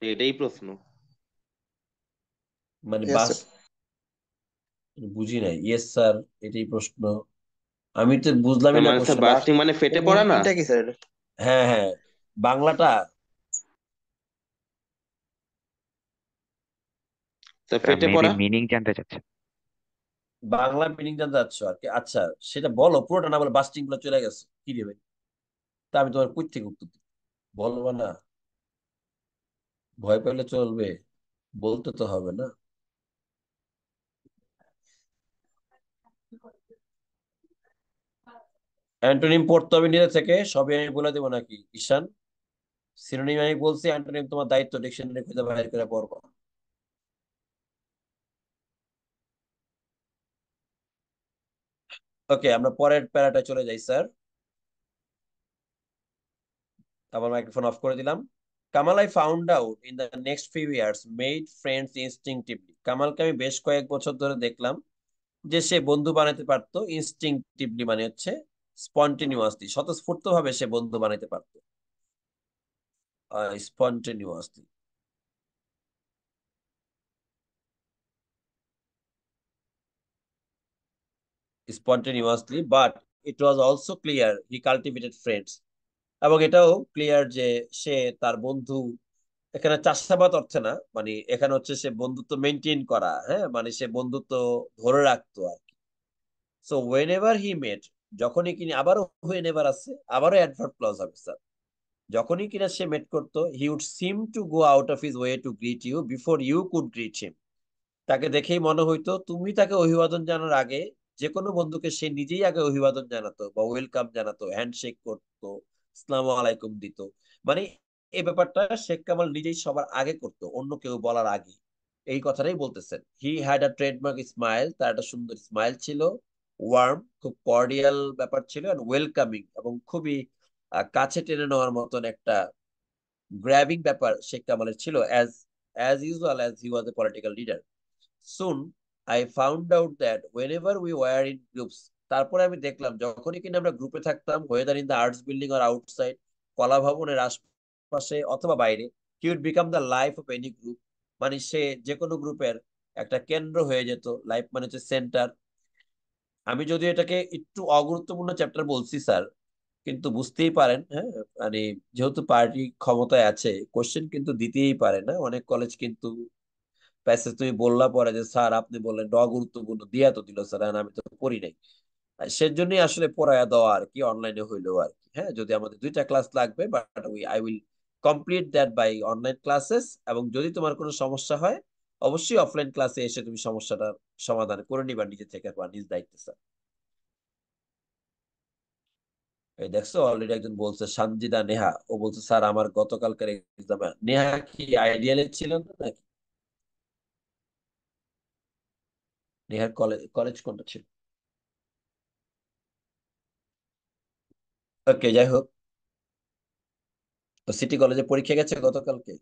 এটাই প্রশ্ন। মানে ইয়েস বাস, স্যার। বুঝি নাই। ইয়েস স্যার, এটাই প্রশ্ন। আমি তো বুঝলামই তার না মানে স্যার কোশ্চেন। বাস্টিং মানে ফেটে পড়া না? মিনিংটা কি স্যার এটা? হ্যাঁ হ্যাঁ, বাংলাটা। স্যার স্যার ফেটে মেবি পড়া। মিনিং জানতে চাচ্ছেন। বাংলা মিনিং জানতে চাচ্ছ আর কি? আচ্ছা, সেটা বলো, পুরোটা না বলে বাস্টিং গুলো চলে গেছে কি দেবে? তা আমি তোমার কই থেকে উত্তর দিই? বলবো না? ভয় পেলে চলবে? বলতে তো হবে না। অ্যান্টোনিম পড়তে হবে নিজে থেকে, সবই আমি বলে দেবো নাকি ঈশান? সিনোনিম আমি বলছি, অ্যান্টোনিম তোমার দায়িত্ব, ডিকশনারি খুঁজে বাইর করে পড়বা। ওকে, আমরা পরের প্যারাটা চলে যাই স্যার। আবার মাইক্রোফোন অফ করে দিলাম। Kamal I found out in the next few years made friends instinctively. কামালকে আমি বেশ কয়েক বছর ধরে দেখলাম যে সে বন্ধু বানাতে পারতো। ইনস্টিংটিভলি মানে হচ্ছে স্পন্টিনিউয়াসলি, স্বতঃস্ফূর্ত ভাবে সে বন্ধু বানাতে পারতো। Spontaneously, spontaneously, but it was also clear he cultivated friends. এবং এটাও ক্লিয়ার যে সে তার বন্ধু, এখানে চাষাবাদ অর্থে না, মানে এখানে হচ্ছে সে বন্ধুত্ব মেনটেন করা, হ্যাঁ, মানে সে বন্ধুত্ব ধরে রাখতো আর কি। সো ওয়েন এভার হি মেট, যখনই কিনা, আবারও হোয়েন এভার আছে, আবারও অ্যাডভার্ব ক্লজ হবে স্যার। যখনই কিনা সে মেট করতো, he would seem to go out of his way to greet you before you could greet him. তাকে দেখেই মনে হইতো তুমি তাকে অভিবাদন জানার আগে, যে কোনো বন্ধুকে সে নিজেই আগে অভিবাদন জানাতো বা ওয়েলকাম জানাতো, হ্যান্ডশেক করতো, আসসালামু আলাইকুম দিত। মানে এই ব্যাপারটা শেখ কামাল নিজেই সবার আগে করতো, অন্য কেউ বলার আগে। এই কথাটাই বলতেছেন। He had a trademark smile, তার একটা সুন্দর স্মাইল ছিল। ওয়ার্ম, খুব কর্ডিয়াল ব্যাপার ছিল, এন্ড ওয়েলকামিং, এবং খুবই কাছে টেনে নেওয়ার মতন একটা গ্র্যাবিং ব্যাপার শেখ কামালের ছিল, as usual as he was a political leader. Soon I found out that whenever we were in groups, তারপরে আমি দেখলাম যখনই কিনা আমরা গ্রুপে থাকতাম, whether in the arts building or outside, কলা ভবনের আশপাশে অথবা বাইরে, he would become the life of any group, মানে সে যে কোনো গ্রুপের একটা কেন্দ্র হয়ে যেত। লাইফ মানে হচ্ছে সেন্টার। আমি যদি এটাকে একটু অগুরুত্বপূর্ণ চ্যাপ্টার বলছি স্যার, কিন্তু বুঝতেই পারেন, হ্যাঁ, মানে যেহেতু পার্টি ক্ষমতায় আছে, কোশ্চেন কিন্তু দিতেই পারে না অনেক কলেজ কিন্তু। প্যাসেজ তুমি বললা পরে যে স্যার আপনি বললেন অগুরুত্বপূর্ণ, দিয়া তো দিল স্যার, আমি তো পড়ি নাই। আর সেজন্যই আসলে পড়ায়া দেওয়া আর কি, অনলাইনে হইলেও আর কি। হ্যাঁ, যদি আমাদের 2টা ক্লাস লাগবে, but I will complete that by online classes. এবং যদি তোমার কোনো সমস্যা হয়, অবশ্যই অফলাইন ক্লাসে এসে তুমি সমস্যাটা সমাধান করে নিবা নিজে থেকে বা নিজ দায়িত্বে স্যার। এই দেখছো অলরেডি একজন বলছে, সানজিদা নেহা, ও বলছে স্যার আমার গতকালকার এক্সামে। নেহা কি আইডিয়ালে ছিল না নাকি? নেহার কলেজ কলেজ কোনটা ছিল? ওকে, যাই হোক, ও সিটি কলেজে পরীক্ষা গেছে গতকালকে।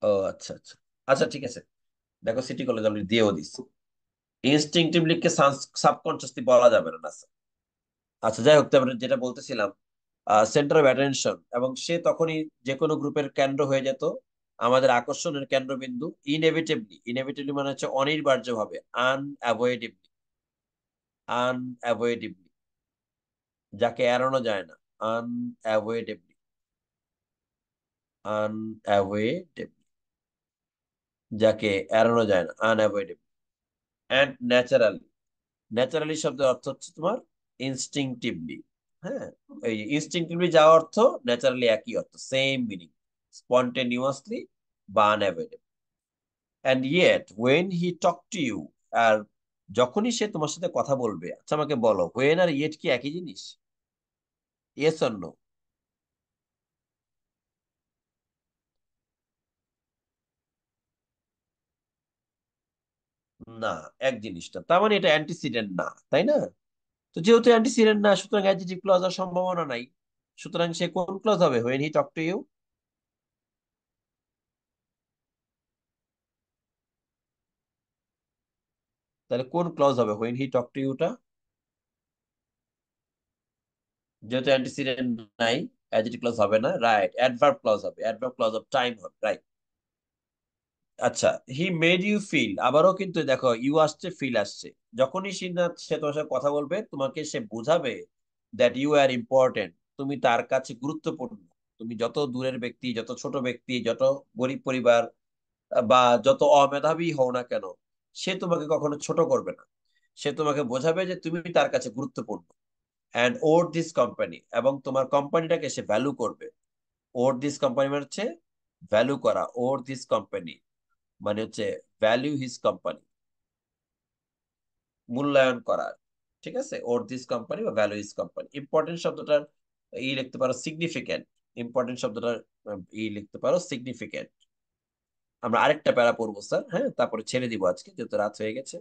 ও আচ্ছা আচ্ছা। আচ্ছা ঠিক আছে, দেখো সিটি কলেজ অলরেডি দিয়েও দিচ্ছি। ইনস্টিংটিভলি কে সাবকনসিয়াসলি বলা যাবে না স্যার। আচ্ছা যাই হোক, তারপরে যেটা বলতেছিলাম, সেন্টার অফ অ্যাটেনশন, এবং সে তখনই যে কোনো গ্রুপের কেন্দ্র হয়ে যেত, আমাদের আকর্ষণের কেন্দ্রবিন্দু। ইনএভিটেবলি, ইনএভিটেবলি মানে হচ্ছে অনিবার্য ভাবে, আনঅ্যাভয়েডেবলি, আনঅ্যাভয়েডেবলি, যাকে এড়ানো যায় না, আনঅ্যাভয়েডেবলি, আনঅ্যাভয়েডেবলি, যাকে এড়ানো যায় না, আনঅ্যাভয়েডেবলি। অ্যান্ড ন্যাচারালি, ন্যাচারালি শব্দের অর্থ হচ্ছে তোমার ইনস্টিংটিভলি। হ্যাঁ, এই ইনস্টিংটিভলি যা অর্থ, ন্যাচারালি একই অর্থ, সেম মিনিং, স্পন্টেনিয়াসলি বা unavoidable. And yet when he talk to you, আর যখনই সে তোমার সাথে কথা বলবে। আচ্ছা আমাকে বলো, ওয়েন আর ইয়েট কি একই জিনিস? Yes or no? না, এক জিনিসটা, তার মানে এটা অ্যান্টিসিডেন্ট না, তাই না? তো যেহেতু অ্যান্টিসিডেন্ট না, সুতরাং অ্যাডজেক্টিভ ক্লজ হওয়ার সম্ভাবনা নাই। সুতরাং সে কোন ক্লজ হবে, when he talk to you? তাহলে কোন ক্লজ হবে হোয়েন হি টক টু ইউটা? যেহেতু অ্যান্টিসিডেন্ট নাই, অ্যাডজেক্টিভ ক্লজ হবে না, রাইট, অ্যাডভার্ব ক্লজ হবে, অ্যাডভার্ব ক্লজ অফ টাইম হবে, রাইট। আচ্ছা, হি মেড ইউ ফিল, আবারও কিন্তু দেখো ইউ আসছে, ফিল আসছে। যখনই সে তোমার সাথে কথা বলবে, তোমাকে সে বোঝাবে দ্যাট ইউ আর ইম্পর্টেন্ট, তুমি তার কাছে গুরুত্বপূর্ণ। তুমি যত দূরের ব্যক্তি, যত ছোট ব্যক্তি, যত গরিব পরিবার, বা যত অমেধাবী হও না কেন, সে তোমাকে কখনো ছোট করবে না। সে তোমাকে বোঝাবে যে তুমি তার কাছে গুরুত্বপূর্ণ। অ্যান্ড ওর দিস কোম্পানি, এবং তোমার কোম্পানিটাকে সে ভ্যালু করবে। ওর দিস কোম্পানি মানে হচ্ছে ভ্যালু করা, ওর দিস কোম্পানি মানে হচ্ছে ভ্যালু হিজ কোম্পানি, মূল্যায়ন করা। ঠিক আছে, ওর দিস কোম্পানি বা ভ্যালু হিজ কোম্পানি। ইম্পর্টেন্ট শব্দটার লিখতে পারো সিগনিফিকেন্ট, ইম্পর্টেন্ট শব্দটার লিখতে পারো সিগনিফিকেন্ট। আমরা আরেকটা প্যারা পড়বো স্যার, হ্যাঁ, তারপরে ছেড়ে দিব আজকে, যেহেতু রাত হয়ে গেছে।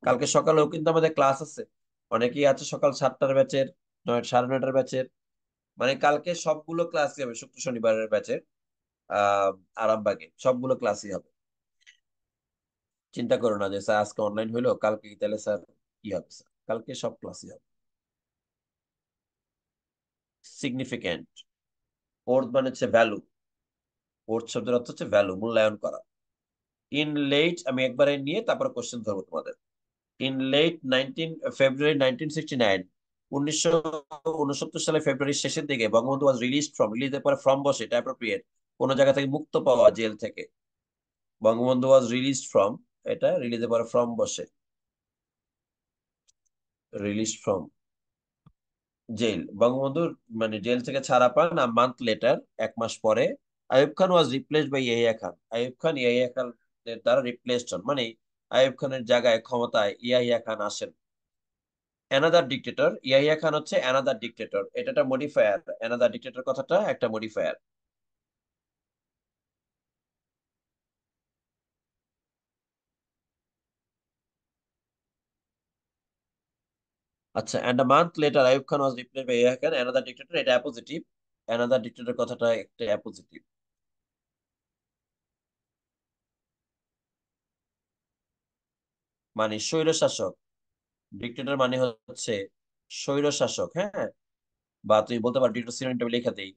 কালকে সকালেও কিন্তু আমাদের ক্লাস আছে। অনেকেই আছে সকাল 7টার ব্যাচের, 9:30 ব্যাচের। মানে কালকে সবগুলো ক্লাসই হবে, শুক্র শনিবারের ব্যাচের। আহ আরামবাগে সবগুলো ক্লাসই হবে। চিন্তা করো না যে স্যার আজকে অনলাইন হইলো, কালকে কি, তাহলে স্যার কি হবে স্যার, কালকে সব ক্লাসই হবে। সিগনিফিকেন্ট, ওর মানে হচ্ছে ভ্যালু, ওর শব্দের অর্থ হচ্ছে ভ্যালু, মূল্যায়ন করা। ইন লেট, আমি একবারে নিয়ে তারপরে কোশ্চেন ধরবো তোমাদের। ইন লেট 19 ফেব্রুয়ারি 1969, 1969 সালে ফেব্রুয়ারির শেষের দিকে, বঙ্গবন্ধু ওয়াজ রিলিজড ফ্রম, রিলিজের পরে ফ্রম বসে, এটা অ্যাপ্রোপ্রিয়েট, কোন জায়গা থেকে মুক্ত পাওয়া, জেল থেকে। বঙ্গবন্ধু ওয়াজ রিলিজড ফ্রম, এটা রিলিজের পরে ফ্রম বসে, রিলিজ ফ্রম জেল। বঙ্গবন্ধুর মানে জেল থেকে ছাড়া পান মান্থ লেটার, 1 মাস পরে। Ayub Khan was replaced by Yahya খান, আইয়ুব খান ইয়াহিয়া খান এর দ্বারা রিপ্লেসড হন, মানে আইয়ুব খানের জায়গায় ক্ষমতায় ইয়াহিয়া খান আসেন। অ্যানাদার ডিক্টেটর, ইয়াহিয়া খান হচ্ছে অ্যানাদার ডিক্টেটর, এটা একটা মডিফায়ার, অ্যানাদার ডিক্টেটর কথাটা একটা মডিফায়ার। আচ্ছা, and a month later Ayub Khan was replaced by Yahya Khan another dictator, এটা অ্যাপোজিটিভ। অ্যানাদার ডিক্টেটর কথাটা একটা অ্যাপোজিটিভ, মানে স্বৈর শাসক। ডিক্টেটর মানে হচ্ছে স্বৈর শাসক, হ্যাঁ। বা তুমি বলতে পারো ডিক্টেটর সিনোনিমটা লিখে দেই।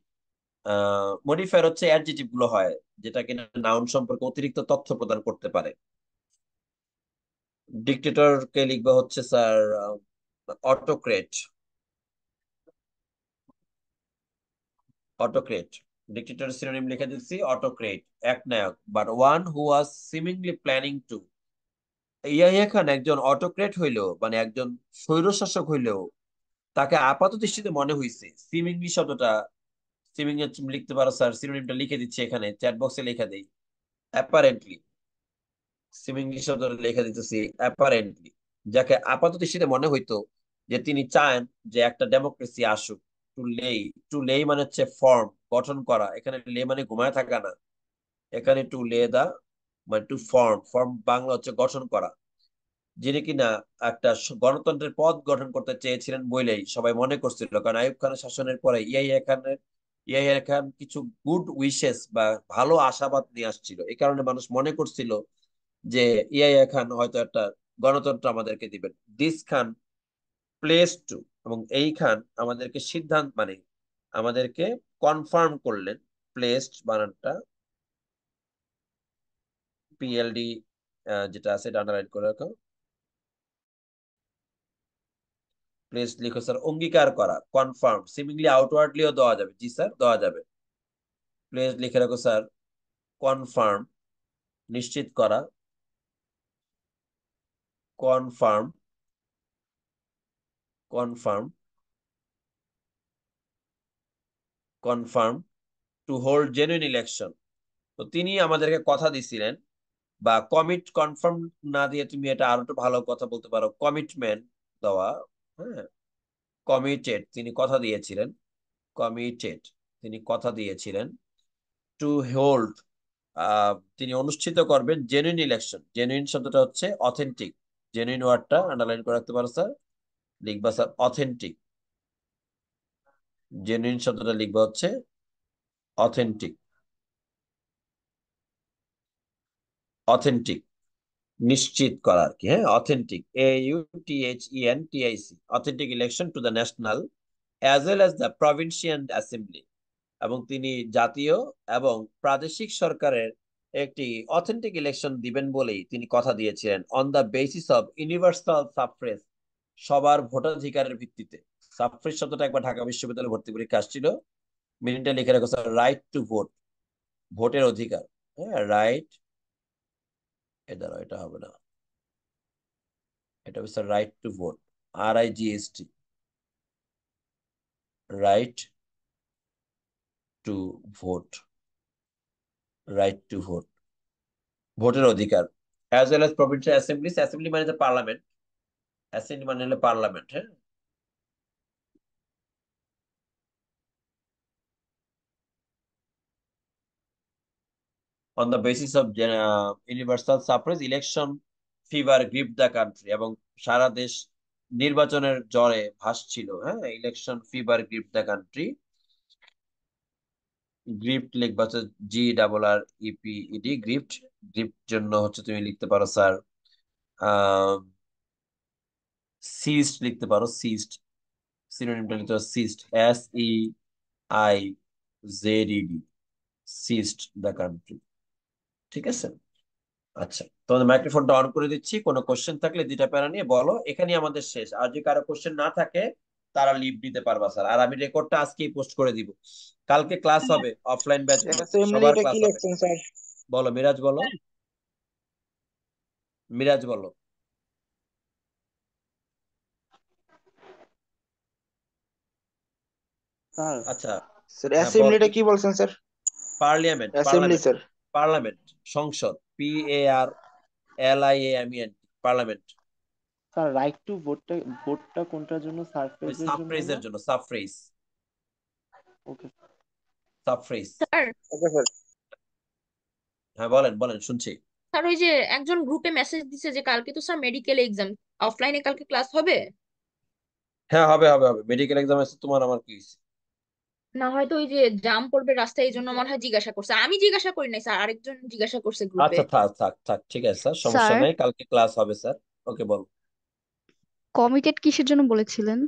মডিফায়ার হচ্ছে অ্যাডজেক্টিভ গুলো হয় যেটা কিনা নাউন সম্পর্কে অতিরিক্ত তথ্য প্রদান করতে পারে। ডিক্টেটরকে লিখবে হচ্ছে sir autocrat. Autocrat dictator synonym লিখে দিচ্ছি অটোক্রেট, একনায়ক। But one who was seemingly planning to, Yahya Khan একজন অটোক্রেট হইলেও মানে একজন স্বৈরশাসক হইলেও তাকে আপাত দৃষ্টিতে মনে হইছে, সিমিংলি শব্দটা সিমিং লিখতে পারো স্যার, সিনোনিমটা লিখে দিচ্ছি এখানে চ্যাট বক্সে লিখে দেই। অ্যাপারেন্টলি সিমিংলি শব্দটা লিখে দিতেছি অ্যাপারেন্টলি, যাকে আপাত দৃষ্টিতে মনে হইতো যে তিনি চান যে একটা ডেমোক্রেসি আসুক। টু লেই, টু লেই মানে হচ্ছে ফর্ম, গঠন করা। এখানে লে মানে ঘুমায় থাকা না, এখানে টু লে দা মানে টু ফর্ম, ফর্ম বাংলা হচ্ছে গঠন করা। যিনি কিনা একটা গণতন্ত্রের পথ গঠন করতে চেয়েছিলেন বলেই সবাই মনে করছিল, কারণ আইয়ুব খানের শাসনের পরে ইয়াহিয়া খান কিছু গুড উইশেস বা ভালো আশাবাদ নিয়ে আসছিল। এই কারণে মানুষ মনে করছিল যে ইয়াহিয়া খান হয়তো একটা গণতন্ত্র আমাদেরকে দিবেন। দিস খান প্লেস টু, এবং এই খান আমাদেরকে সিদ্ধান্ত মানে আমাদেরকে কনফার্ম করলেন। প্লেসড বানানটা পিএলডি যেটা আছে এটা আন্ডারলাইন করে রাখো। প্লেস লিখো স্যার অঙ্গীকার করা, কনফার্ম। সিমিংলি আউটওয়ার্ডলিও দেওয়া যাবে, জি স্যার দেওয়া যাবে। প্লেস লিখে রাখো স্যার কনফার্ম, নিশ্চিত করা। Confirm, confirm, confirm to hold genuine election. তো তিনি আমাদেরকে কথা দিছিলেন, বা কমিট, কনফার্ম না দিয়ে তুমি এটা আরো একটু ভালো কথা বলতে পারো, কমিটমেন্ট দেওয়া। হ্যাঁ, কমিটেড, তিনি কথা দিয়েছিলেন। কমিটেড, তিনি কথা দিয়েছিলেন। টু হোল্ড, তিনি অনুষ্ঠিত করবেন জেনুইন ইলেকশন। জেনুইন শব্দটা হচ্ছে অথেন্টিক। জেনুইন ওয়ার্ডটা আন্ডারলাইন করে রাখতে পারো স্যার, লিখবা স্যার অথেন্টিক। জেনুইন শব্দটা লিখবা হচ্ছে অথেন্টিক। অথেন্টিক নিশ্চিত করা আর কি। হ্যাঁ, authentic, AUTHENTIC, authentic election to the national as well as the provincial assembly. এবং তিনি জাতীয় এবং প্রাদেশিক সরকারের একটি অথেন্টিক ইলেকশন দিবেন বলেই তিনি কথা দিয়েছিলেন। On the basis of universal suffrage, সবার ভোটাধিকারের ভিত্তিতে। সাফ্রেজ শব্দটা একবার ঢাকা বিশ্ববিদ্যালয়ে ভর্তি পরীক্ষা আসছিল। মিনিংটা লিখে রাখো স্যার, রাইট টু ভোট, ভোটের অধিকার। হ্যাঁ, রাইট, এটা হবে না, এটা হচ্ছে right to vote, RIGST, right to vote, right to vote, ভোটের অধিকার। As well as provincial assemblies, assembly মানে পার্লামেন্ট, অ্যাসেম্বলি মানে হলো পার্লামেন্ট। হ্যাঁ, on the basis of universal suffrage election fever grip the country, এবং সারা দেশ নির্বাচনের জ্বরে ভাসছিল। হ্যাঁ, election fever grip the country. Gripped লিখবা হচ্ছে GRREPED, গ্রিপ্ট। গ্রিপ্ট জন্য হচ্ছে তুমি লিখতে পারো স্যার সিজড, লিখতে পারো সিজড। সিনোনিমটা লিখতে পারো ceased, SEIZED, ceased the country. ঠিক আছে, আচ্ছা তোমাদের মাইক্রোফোনটা অন করে দিচ্ছি। কোনো কোশ্চেন থাকলে দুইটা প্যারা নিয়ে বলো। এখানেই আমাদের শেষ। আর যদি কারো কোশ্চেন না থাকে তারা লিভ দিতে পারবা স্যার। আর আমি রেকর্ডটা আজকেই পোস্ট করে দিব। কালকে ক্লাস হবে অফলাইন ব্যাচগুলোতে, সবার অ্যাসেম্বলিটা ক্লাস কি হবে। লিখছেন স্যার? বলো মিরাজ, বলো মিরাজ, বলো। স্যার আচ্ছা, স্যার হ্যাঁ বল। অ্যাসেম্বলিটা কি বলছেন sir? Parliament, assembly parliament, sir. Parliament, সংসদ, PARLIAMENT, parliament. Sir right two ভোটটা, ভোটটা কোনটার জন্য? ওই সারফেজের জন্য না? সাফরেজের জন্য, সাফরেজ, ওকে। সাফরেজ। Sir, okay sir. হ্যাঁ বলেন বলেন, শুনছি। স্যার ওই যে একজন গ্রুপে মেসেজ দিছে যে কালকে তো স্যার মেডিকেল এক্সাম, অফলাইনে কালকে ক্লাস হবে? হ্যাঁ হবে হবে হবে, মেডিকেল এক্সাম আছে তোমার, আমার কি হয়েছে? না হয়তো ওই যে জাম পড়বে রাস্তায় এই জন্য মনে হয় জিজ্ঞাসা করছে, আমি জিজ্ঞাসা করি নাই স্যার, আরেকজন জিজ্ঞাসা করছে গ্রুপে। আচ্ছা থাক থাক থাক, ঠিক আছে স্যার, সমস্যা স্যার, নাই, কালকে ক্লাস হবে স্যার। ওকে বল। কমিটেড কিসের জন্য বলেছিলেন?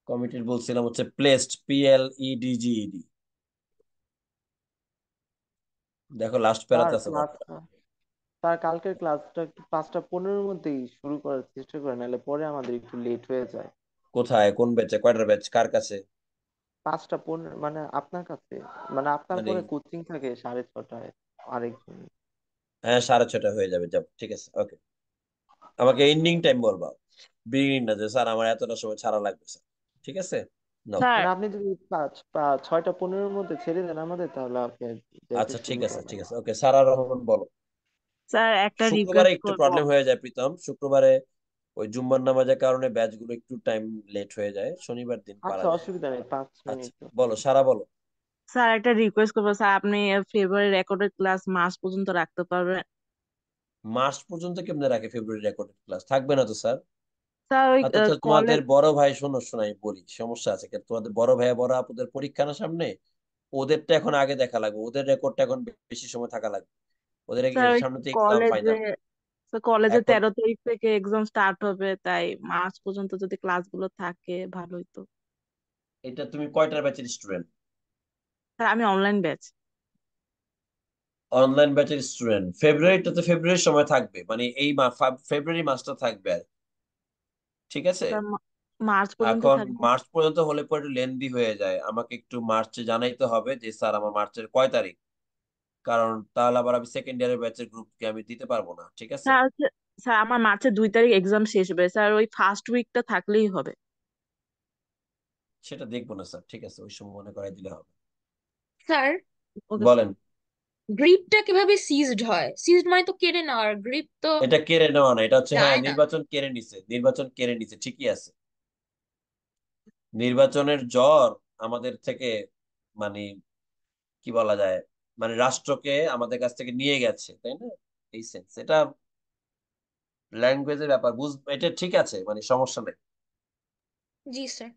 কমিটির বলছিলাম হচ্ছে প্লেসড, PLEDGED। দেখো লাস্ট স্যার প্যারাতে আছে কথাটা। ক্লাসটা স্যার কালকের ক্লাসটা একটু 5টা 15-এর মধ্যেই শুরু করার চেষ্টা করেন, নাহলে পরে আমাদের একটু লেট হয়ে যায়। কোথায়, কোন ব্যাচে, কয়টার ব্যাচ, কার কাছে? 5টা 15 মানে আপনার কাছে, মানে আপনার মানে পরে কোচিং থাকে 6:30টায় আরেকজন। হ্যাঁ, 6:30 হয়ে যাবে, যাব, ঠিক আছে, ওকে। আমাকে এন্ডিং টাইম বলবা, বিগিনিং না, যে স্যার আমার এতটা সময় ছাড়া লাগবে স্যার। ঠিক আছে, নাও। স্যার মানে আপনি যদি 6টা 15-এর মধ্যে ছেড়ে দেন আমাদের, তাহলে আপনি যাইতে আচ্ছা ঠিক শুরু আছে, করবেন। ঠিক আছে, ওকে। সারা রহমান বলো। স্যার একটা শুক্রবারে রিকোয়েস্ট একটু করব। প্রবলেম হয়ে যায় প্রীতম, শুক্রবারে ওই জুম্মার নামাজের কারণে ব্যাচগুলো একটু টাইম লেট হয়ে যায়, শনিবার দিন পারা আচ্ছা, যায়। অসুবিধা নেই, 5 আচ্ছা মিনিট। বলো, সারা বলো। স্যার একটা রিকোয়েস্ট করবো, স্যার আপনি ফেব্রুয়ারি রেকর্ডেড ক্লাস মার্চ পর্যন্ত রাখতে পারবেন? মার্চ পর্যন্ত কেমনে রাখে? ফেব্রুয়ারি রেকর্ডেড ক্লাস থাকবে না তো স্যার? স্যার ওই অথচ তোমাদের কলেজ। বড় ভাই, শোনো শোনাই বলি, সমস্যা আছে কেন, তোমাদের বড় ভাই বড় আপুদের পরীক্ষা না সামনে, ওদেরটা এখন আগে দেখা লাগবে, ওদের রেকর্ডটা এখন বেশি সময় থাকা লাগবে, ওদের স্যার ওই সামনে তো এক্সাম কলেজে ফাইনাল। কলেজে এখন 13 তারিখ থেকে এক্সাম স্টার্ট হবে, তাই মার্চ পর্যন্ত যদি ক্লাসগুলো থাকে ভালো হতো। এটা তুমি কয়টার ব্যাচের স্টুডেন্ট? স্যার আমি অনলাইন ব্যাচ। অনলাইন ব্যাচের স্টুডেন্ট, ফেব্রুয়ারিটা তো ফেব্রুয়ারির সময় থাকবে, মানে এই ফেব্রুয়ারি মাসটা থাকবে আর, ঠিক আছে। স্যার মার্চ পর্যন্ত এখন থাকবে। মার্চ পর্যন্ত হলে পরে একটু লেন্দি হয়ে যায়, আমাকে একটু মার্চে জানাইতে হবে যে স্যার আমার মার্চের কয় তারিখ, কারণ তাহলে আবার আমি সেকেন্ড ইয়ারের ব্যাচের গ্রুপকে আমি দিতে পারবো না, ঠিক আছে। স্যার আমার মার্চের 2 তারিখ এক্সাম শেষ হবে, স্যার ওই ফার্স্ট উইকটা থাকলেই হবে। সেটা দেখবো না স্যার, ঠিক আছে, ওই সময় মনে করাই দিলে হবে। Sir, okay sir. বলেন। গ্রিপটা কিভাবে সিজড হয়? সিজড মানে তো কেড়ে নেওয়ার, গ্রিপ তো এটা কেড়ে নেওয়া না, এটা হচ্ছে, হ্যাঁ যায় না। নির্বাচন কেড়ে নিছে, নির্বাচন কেড়ে নিছে, ঠিকই আছে। নির্বাচনের জ্বর আমাদের থেকে, মানে কি বলা যায়, মানে রাষ্ট্রকে আমাদের কাছ থেকে নিয়ে গেছে, তাই না? এই সেন্স এটা ল্যাঙ্গুয়েজের ব্যাপার, এটা ঠিক আছে, মানে সমস্যা নেই। জি স্যার।